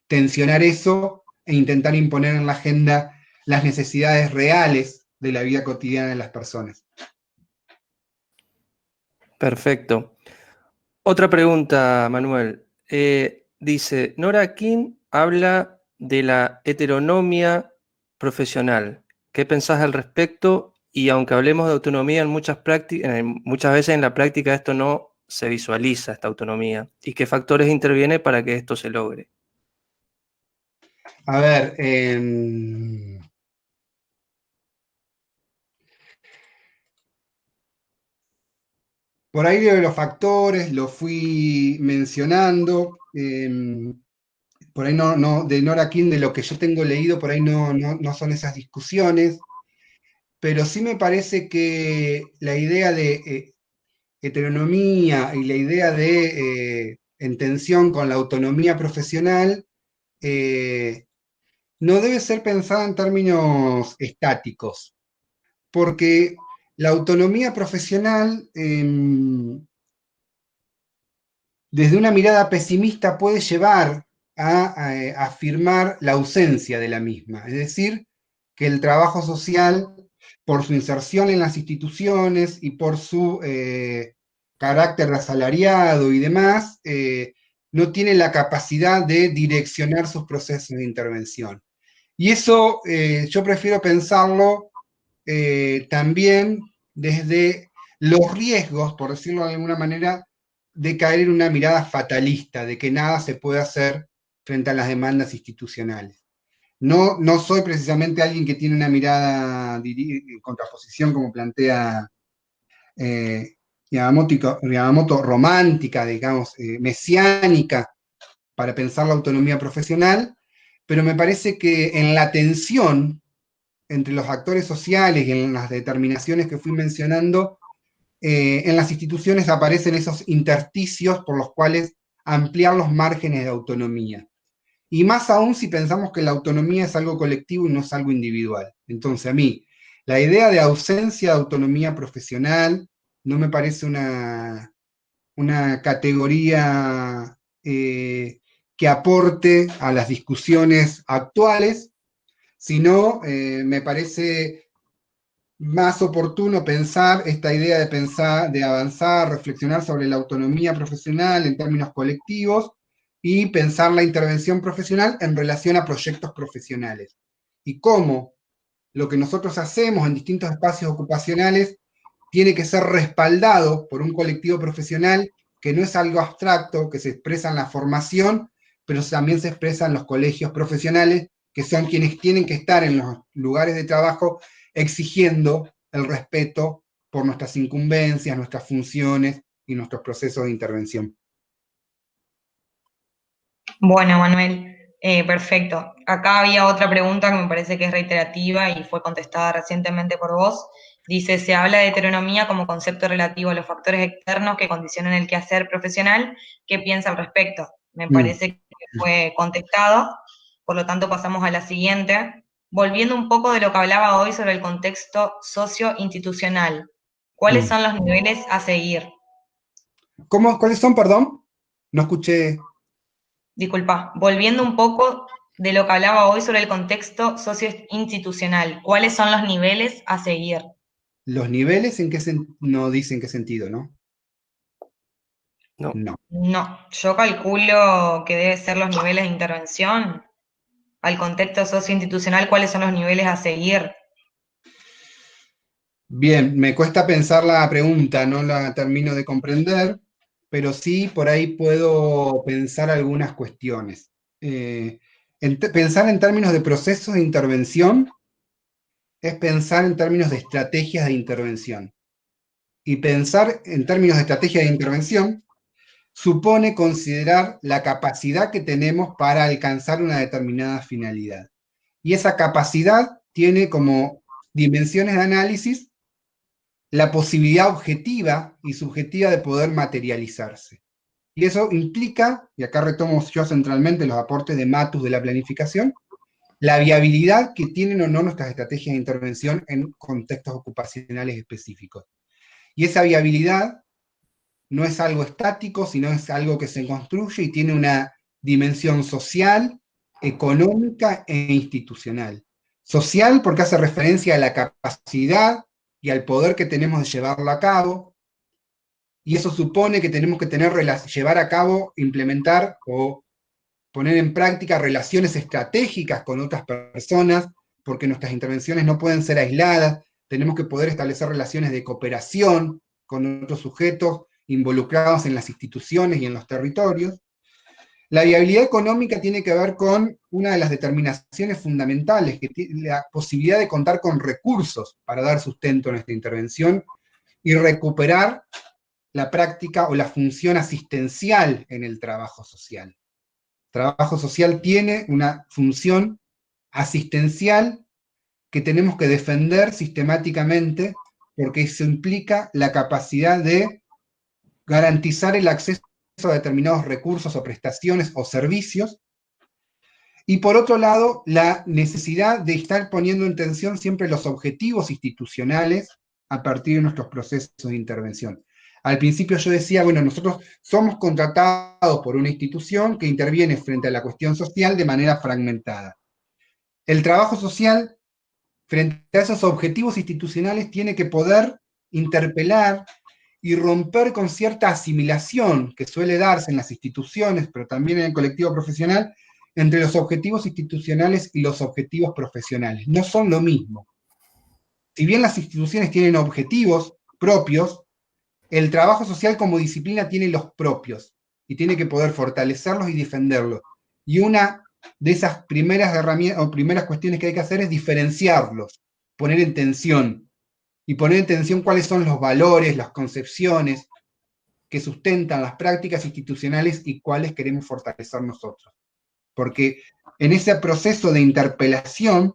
tensionar eso e intentar imponer en la agenda las necesidades reales de la vida cotidiana de las personas.
Perfecto. Otra pregunta, Manuel. Dice, Nora King habla de la heteronomia profesional. ¿Qué pensás al respecto? Y aunque hablemos de autonomía en muchas veces en la práctica esto no se visualiza, esta autonomía. ¿Y qué factores intervienen para que esto se logre?
A ver, por ahí de los factores los fui mencionando, por ahí no, de Nora King, de lo que yo tengo leído, por ahí no son esas discusiones, pero sí me parece que la idea de heteronomía y la idea de en tensión con la autonomía profesional no debe ser pensada en términos estáticos, porque la autonomía profesional, desde una mirada pesimista, puede llevar a afirmar la ausencia de la misma, es decir, que el trabajo social, por su inserción en las instituciones y por su carácter asalariado y demás, no tiene la capacidad de direccionar sus procesos de intervención. Y eso yo prefiero pensarlo también desde los riesgos, por decirlo de alguna manera, de caer en una mirada fatalista, de que nada se puede hacer frente a las demandas institucionales. No soy precisamente alguien que tiene una mirada en contraposición, como plantea Yamamoto, romántica, digamos, mesiánica, para pensar la autonomía profesional, pero me parece que en la tensión entre los actores sociales y en las determinaciones que fui mencionando, en las instituciones aparecen esos intersticios por los cuales ampliar los márgenes de autonomía. Y más aún si pensamos que la autonomía es algo colectivo y no es algo individual. Entonces, a mí, la idea de ausencia de autonomía profesional no me parece una categoría que aporte a las discusiones actuales, sino me parece más oportuno pensar esta idea de avanzar, reflexionar sobre la autonomía profesional en términos colectivos y pensar la intervención profesional en relación a proyectos profesionales. Y cómo lo que nosotros hacemos en distintos espacios ocupacionales tiene que ser respaldado por un colectivo profesional que no es algo abstracto, que se expresa en la formación, pero también se expresa en los colegios profesionales, que son quienes tienen que estar en los lugares de trabajo exigiendo el respeto por nuestras incumbencias, nuestras funciones y nuestros procesos de intervención.
Bueno, Manuel, perfecto. Acá había otra pregunta que me parece que es reiterativa y fue contestada recientemente por vos. Dice, se habla de heteronomía como concepto relativo a los factores externos que condicionan el quehacer profesional. ¿Qué piensa al respecto? Me parece que fue contestado, por lo tanto pasamos a la siguiente. Volviendo un poco de lo que hablaba hoy sobre el contexto socio-institucional, ¿cuáles son los niveles a seguir?
¿Cuáles son, perdón? No escuché.
Disculpa, volviendo un poco de lo que hablaba hoy sobre el contexto socioinstitucional, ¿cuáles son los niveles a seguir?
¿Los niveles en qué no dicen qué sentido, no?
No.
No.
No, yo calculo que deben ser los niveles de intervención. Al contexto socioinstitucional, ¿cuáles son los niveles a seguir?
Bien, me cuesta pensar la pregunta, no la termino de comprender, pero sí por ahí puedo pensar algunas cuestiones. Pensar en términos de procesos de intervención es pensar en términos de estrategias de intervención. Y pensar en términos de estrategias de intervención supone considerar la capacidad que tenemos para alcanzar una determinada finalidad. Y esa capacidad tiene como dimensiones de análisis la posibilidad objetiva y subjetiva de poder materializarse. Y eso implica, y acá retomo yo centralmente los aportes de Matus de la planificación, la viabilidad que tienen o no nuestras estrategias de intervención en contextos ocupacionales específicos. Y esa viabilidad no es algo estático, sino es algo que se construye y tiene una dimensión social, económica e institucional. Social porque hace referencia a la capacidad y al poder que tenemos de llevarlo a cabo, y eso supone que tenemos que llevar a cabo, implementar o poner en práctica relaciones estratégicas con otras personas, porque nuestras intervenciones no pueden ser aisladas, tenemos que poder establecer relaciones de cooperación con otros sujetos involucrados en las instituciones y en los territorios. La viabilidad económica tiene que ver con una de las determinaciones fundamentales, que tiene la posibilidad de contar con recursos para dar sustento a nuestra intervención y recuperar la práctica o la función asistencial en el trabajo social. El trabajo social tiene una función asistencial que tenemos que defender sistemáticamente porque eso implica la capacidad de garantizar el acceso a determinados recursos o prestaciones o servicios, y por otro lado, la necesidad de estar poniendo en tensión siempre los objetivos institucionales a partir de nuestros procesos de intervención. Al principio yo decía, bueno, nosotros somos contratados por una institución que interviene frente a la cuestión social de manera fragmentada. El trabajo social, frente a esos objetivos institucionales, tiene que poder interpelar y romper con cierta asimilación que suele darse en las instituciones, pero también en el colectivo profesional, entre los objetivos institucionales y los objetivos profesionales. No son lo mismo. Si bien las instituciones tienen objetivos propios, el trabajo social como disciplina tiene los propios y tiene que poder fortalecerlos y defenderlos. Y una de esas primeras herramientas o primeras cuestiones que hay que hacer es diferenciarlos, poner en tensión y poner en tensión cuáles son los valores, las concepciones que sustentan las prácticas institucionales y cuáles queremos fortalecer nosotros. Porque en ese proceso de interpelación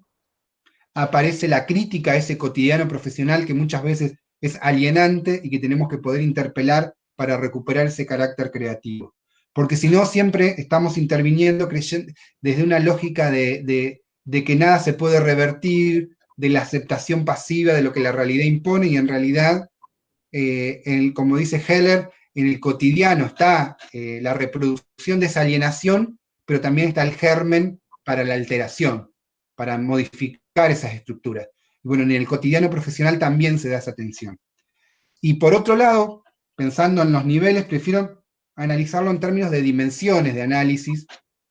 aparece la crítica a ese cotidiano profesional que muchas veces es alienante y que tenemos que poder interpelar para recuperar ese carácter creativo. Porque si no, siempre estamos interviniendo desde una lógica de que nada se puede revertir, de la aceptación pasiva de lo que la realidad impone, y en realidad, como dice Heller, en el cotidiano está la reproducción de esa alienación, pero también está el germen para la alteración, para modificar esas estructuras. Y bueno, en el cotidiano profesional también se da esa tensión. Y por otro lado, pensando en los niveles, prefiero analizarlo en términos de dimensiones de análisis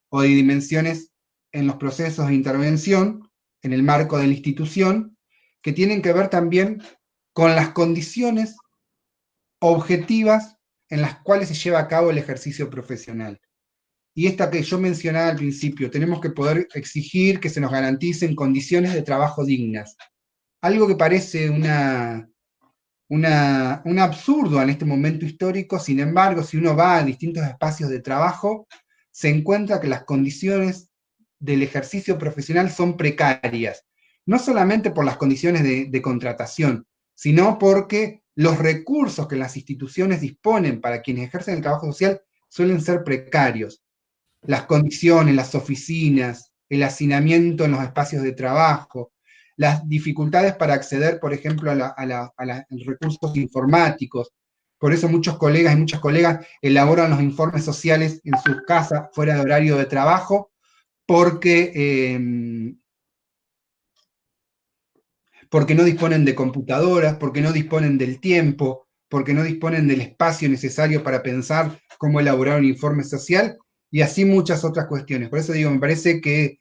o de dimensiones en los procesos de intervención, en el marco de la institución, que tienen que ver también con las condiciones objetivas en las cuales se lleva a cabo el ejercicio profesional. Y esta que yo mencionaba al principio, tenemos que poder exigir que se nos garanticen condiciones de trabajo dignas. Algo que parece un absurdo en este momento histórico. Sin embargo, si uno va a distintos espacios de trabajo, se encuentra que las condiciones del ejercicio profesional son precarias, no solamente por las condiciones de contratación, sino porque los recursos que las instituciones disponen para quienes ejercen el trabajo social suelen ser precarios. Las condiciones, las oficinas, el hacinamiento en los espacios de trabajo, las dificultades para acceder, por ejemplo, a los recursos informáticos. Por eso muchos colegas y muchas colegas elaboran los informes sociales en sus casas, fuera de horario de trabajo, porque, porque no disponen de computadoras, porque no disponen del tiempo, porque no disponen del espacio necesario para pensar cómo elaborar un informe social, y así muchas otras cuestiones. Por eso digo, me parece que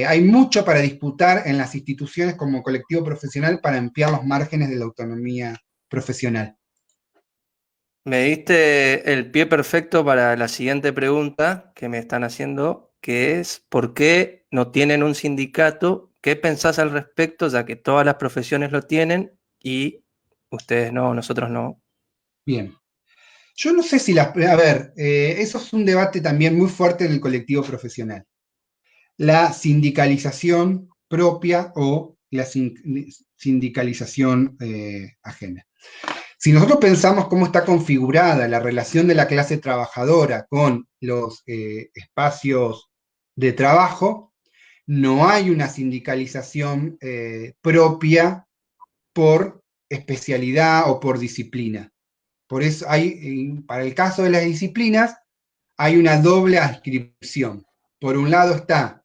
hay mucho para disputar en las instituciones como colectivo profesional para ampliar los márgenes de la autonomía profesional.
Me diste el pie perfecto para la siguiente pregunta que me están haciendo, que es ¿por qué no tienen un sindicato? ¿Qué pensás al respecto, ya que todas las profesiones lo tienen y ustedes no, nosotros no?
Bien. Yo no sé si a ver, eso es un debate también muy fuerte en el colectivo profesional. La sindicalización propia o la sindicalización ajena. Si nosotros pensamos cómo está configurada la relación de la clase trabajadora con los espacios de trabajo, no hay una sindicalización propia por especialidad o por disciplina. Por eso para el caso de las disciplinas, hay una doble adscripción. Por un lado está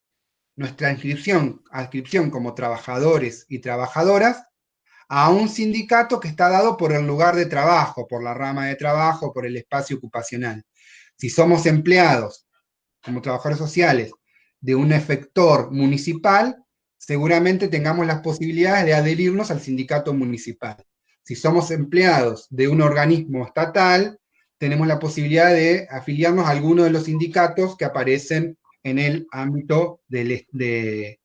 nuestra adscripción como trabajadores y trabajadoras a un sindicato que está dado por el lugar de trabajo, por la rama de trabajo, por el espacio ocupacional. Si somos empleados como trabajadores sociales de un efector municipal, seguramente tengamos las posibilidades de adherirnos al sindicato municipal. Si somos empleados de un organismo estatal, tenemos la posibilidad de afiliarnos a alguno de los sindicatos que aparecen en el ámbito de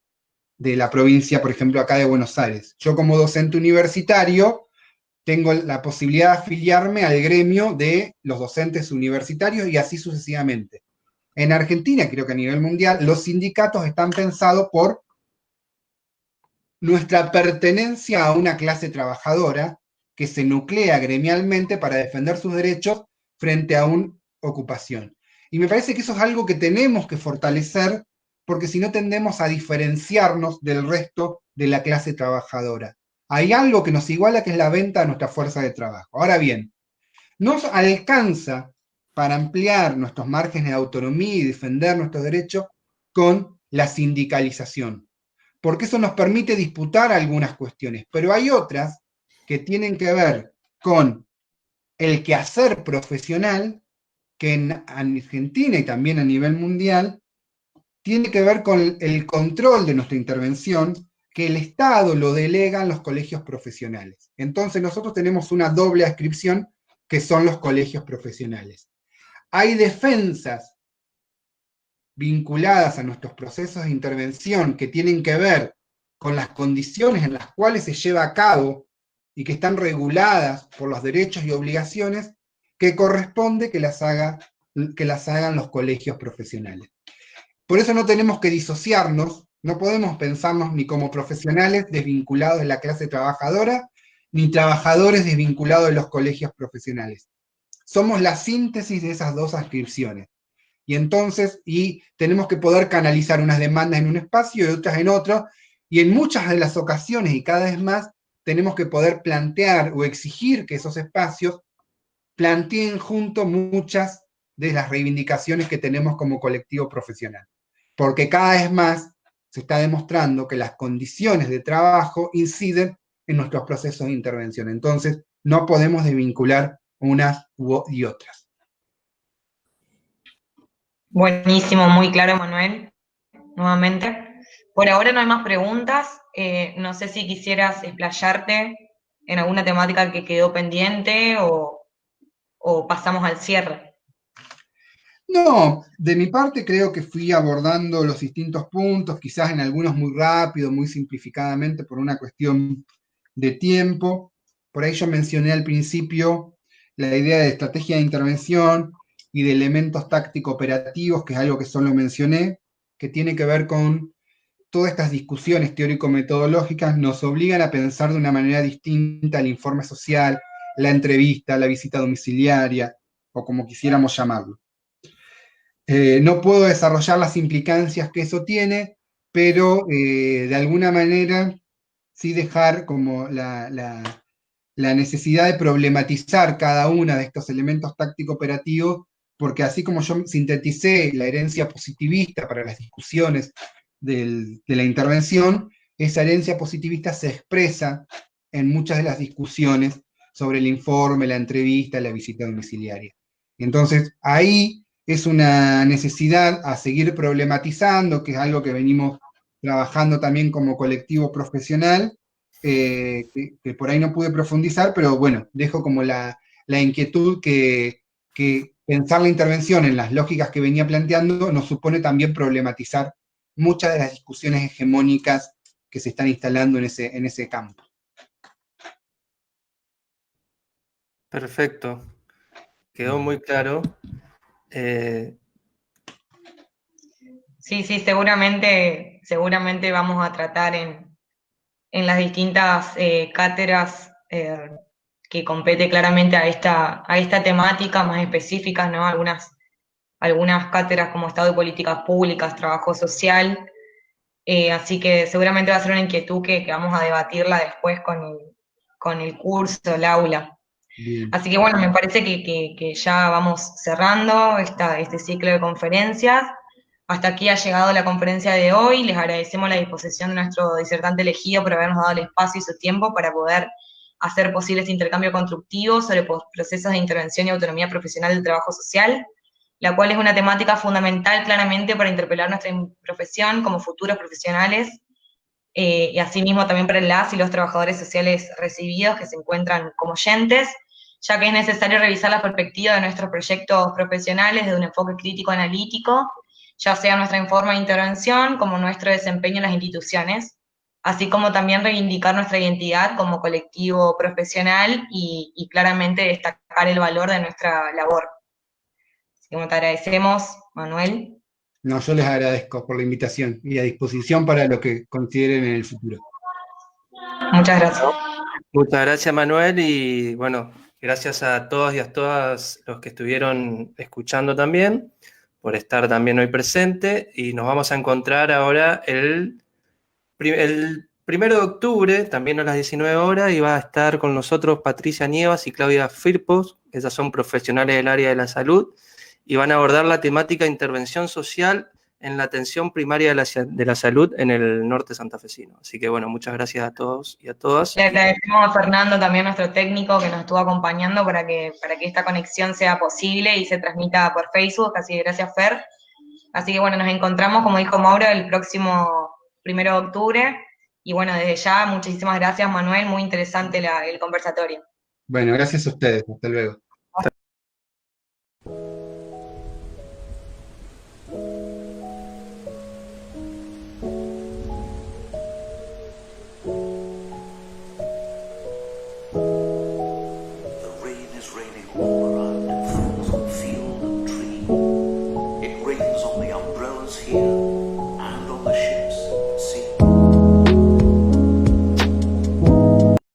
la provincia, por ejemplo, acá de Buenos Aires. Yo como docente universitario tengo la posibilidad de afiliarme al gremio de los docentes universitarios y así sucesivamente. En Argentina, creo que a nivel mundial, los sindicatos están pensados por nuestra pertenencia a una clase trabajadora que se nuclea gremialmente para defender sus derechos frente a una ocupación. Y me parece que eso es algo que tenemos que fortalecer, porque si no tendemos a diferenciarnos del resto de la clase trabajadora. Hay algo que nos iguala, que es la venta de nuestra fuerza de trabajo. Ahora bien, nos alcanza para ampliar nuestros márgenes de autonomía y defender nuestros derechos con la sindicalización, porque eso nos permite disputar algunas cuestiones, pero hay otras que tienen que ver con el quehacer profesional, que en Argentina y también a nivel mundial tiene que ver con el control de nuestra intervención, que el Estado lo delega en los colegios profesionales. Entonces nosotros tenemos una doble adscripción, que son los colegios profesionales. Hay defensas vinculadas a nuestros procesos de intervención que tienen que ver con las condiciones en las cuales se lleva a cabo y que están reguladas por los derechos y obligaciones, que corresponde que las hagan los colegios profesionales. Por eso no tenemos que disociarnos No podemos pensarnos ni como profesionales desvinculados de la clase trabajadora, ni trabajadores desvinculados de los colegios profesionales. Somos la síntesis de esas dos adscripciones. Y entonces, tenemos que poder canalizar unas demandas en un espacio y otras en otro, y en muchas de las ocasiones, y cada vez más, tenemos que poder plantear o exigir que esos espacios planteen junto muchas de las reivindicaciones que tenemos como colectivo profesional. Porque cada vez más se está demostrando que las condiciones de trabajo inciden en nuestros procesos de intervención. Entonces, no podemos desvincular unas y otras.
Buenísimo, muy claro, Manuel, nuevamente. Por ahora no hay más preguntas. No sé si quisieras explayarte en alguna temática que quedó pendiente o pasamos al cierre.
No, de mi parte creo que fui abordando los distintos puntos, quizás en algunos muy rápido, muy simplificadamente por una cuestión de tiempo. Por ahí yo mencioné al principio la idea de estrategia de intervención y de elementos táctico-operativos, que es algo que solo mencioné, que tiene que ver con todas estas discusiones teórico-metodológicas nos obligan a pensar de una manera distinta el informe social, la entrevista, la visita domiciliaria, o como quisiéramos llamarlo. No puedo desarrollar las implicancias que eso tiene, pero de alguna manera sí dejar como la necesidad de problematizar cada uno de estos elementos táctico-operativos, porque así como yo sinteticé la herencia positivista para las discusiones de la intervención, esa herencia positivista se expresa en muchas de las discusiones sobre el informe, la entrevista, la visita domiciliaria. Entonces, ahí es una necesidad a seguir problematizando, que es algo que venimos trabajando también como colectivo profesional, que por ahí no pude profundizar, pero bueno, dejo como la inquietud que pensar la intervención en las lógicas que venía planteando nos supone también problematizar muchas de las discusiones hegemónicas que se están instalando en ese campo.
Perfecto, quedó muy claro.
Sí, seguramente vamos a tratar en las distintas cátedras que compete claramente a esta temática más específicas, ¿no? Algunas cátedras como Estado y Políticas Públicas, Trabajo Social, así que seguramente va a ser una inquietud que vamos a debatirla después con el curso, el aula.
Bien.
Así que bueno, me parece que ya vamos cerrando este ciclo de conferencias. Hasta aquí ha llegado la conferencia de hoy. Les agradecemos la disposición de nuestro disertante elegido por habernos dado el espacio y su tiempo para poder hacer posible este intercambio constructivo sobre procesos de intervención y autonomía profesional del trabajo social, la cual es una temática fundamental claramente para interpelar nuestra profesión como futuros profesionales y asimismo también para las y los trabajadores sociales recibidos que se encuentran como oyentes, ya que es necesario revisar la perspectiva de nuestros proyectos profesionales desde un enfoque crítico analítico, ya sea nuestra forma de intervención como nuestro desempeño en las instituciones, así como también reivindicar nuestra identidad como colectivo profesional y claramente destacar el valor de nuestra labor. Así que te agradecemos, Manuel.
No, yo les agradezco por la invitación y a disposición para lo que consideren en el futuro.
Muchas gracias.
Muchas gracias, Manuel, y bueno, gracias a todos y a todas los que estuvieron escuchando también, por estar también hoy presente, y nos vamos a encontrar ahora el 1 de octubre, también a las 19 horas, y va a estar con nosotros Patricia Nievas y Claudia Firpos, ellas son profesionales del área de la salud, y van a abordar la temática de intervención social en la atención primaria de la salud en el norte santafesino. Así que bueno, muchas gracias a todos y a todas.
Le agradecemos a Fernando, también nuestro técnico, que nos estuvo acompañando para que esta conexión sea posible y se transmita por Facebook, así que gracias, Fer. Así que bueno, nos encontramos, como dijo Mauro, el próximo 1 de octubre. Y bueno, desde ya, muchísimas gracias, Manuel, muy interesante el conversatorio.
Bueno, gracias a ustedes, hasta luego.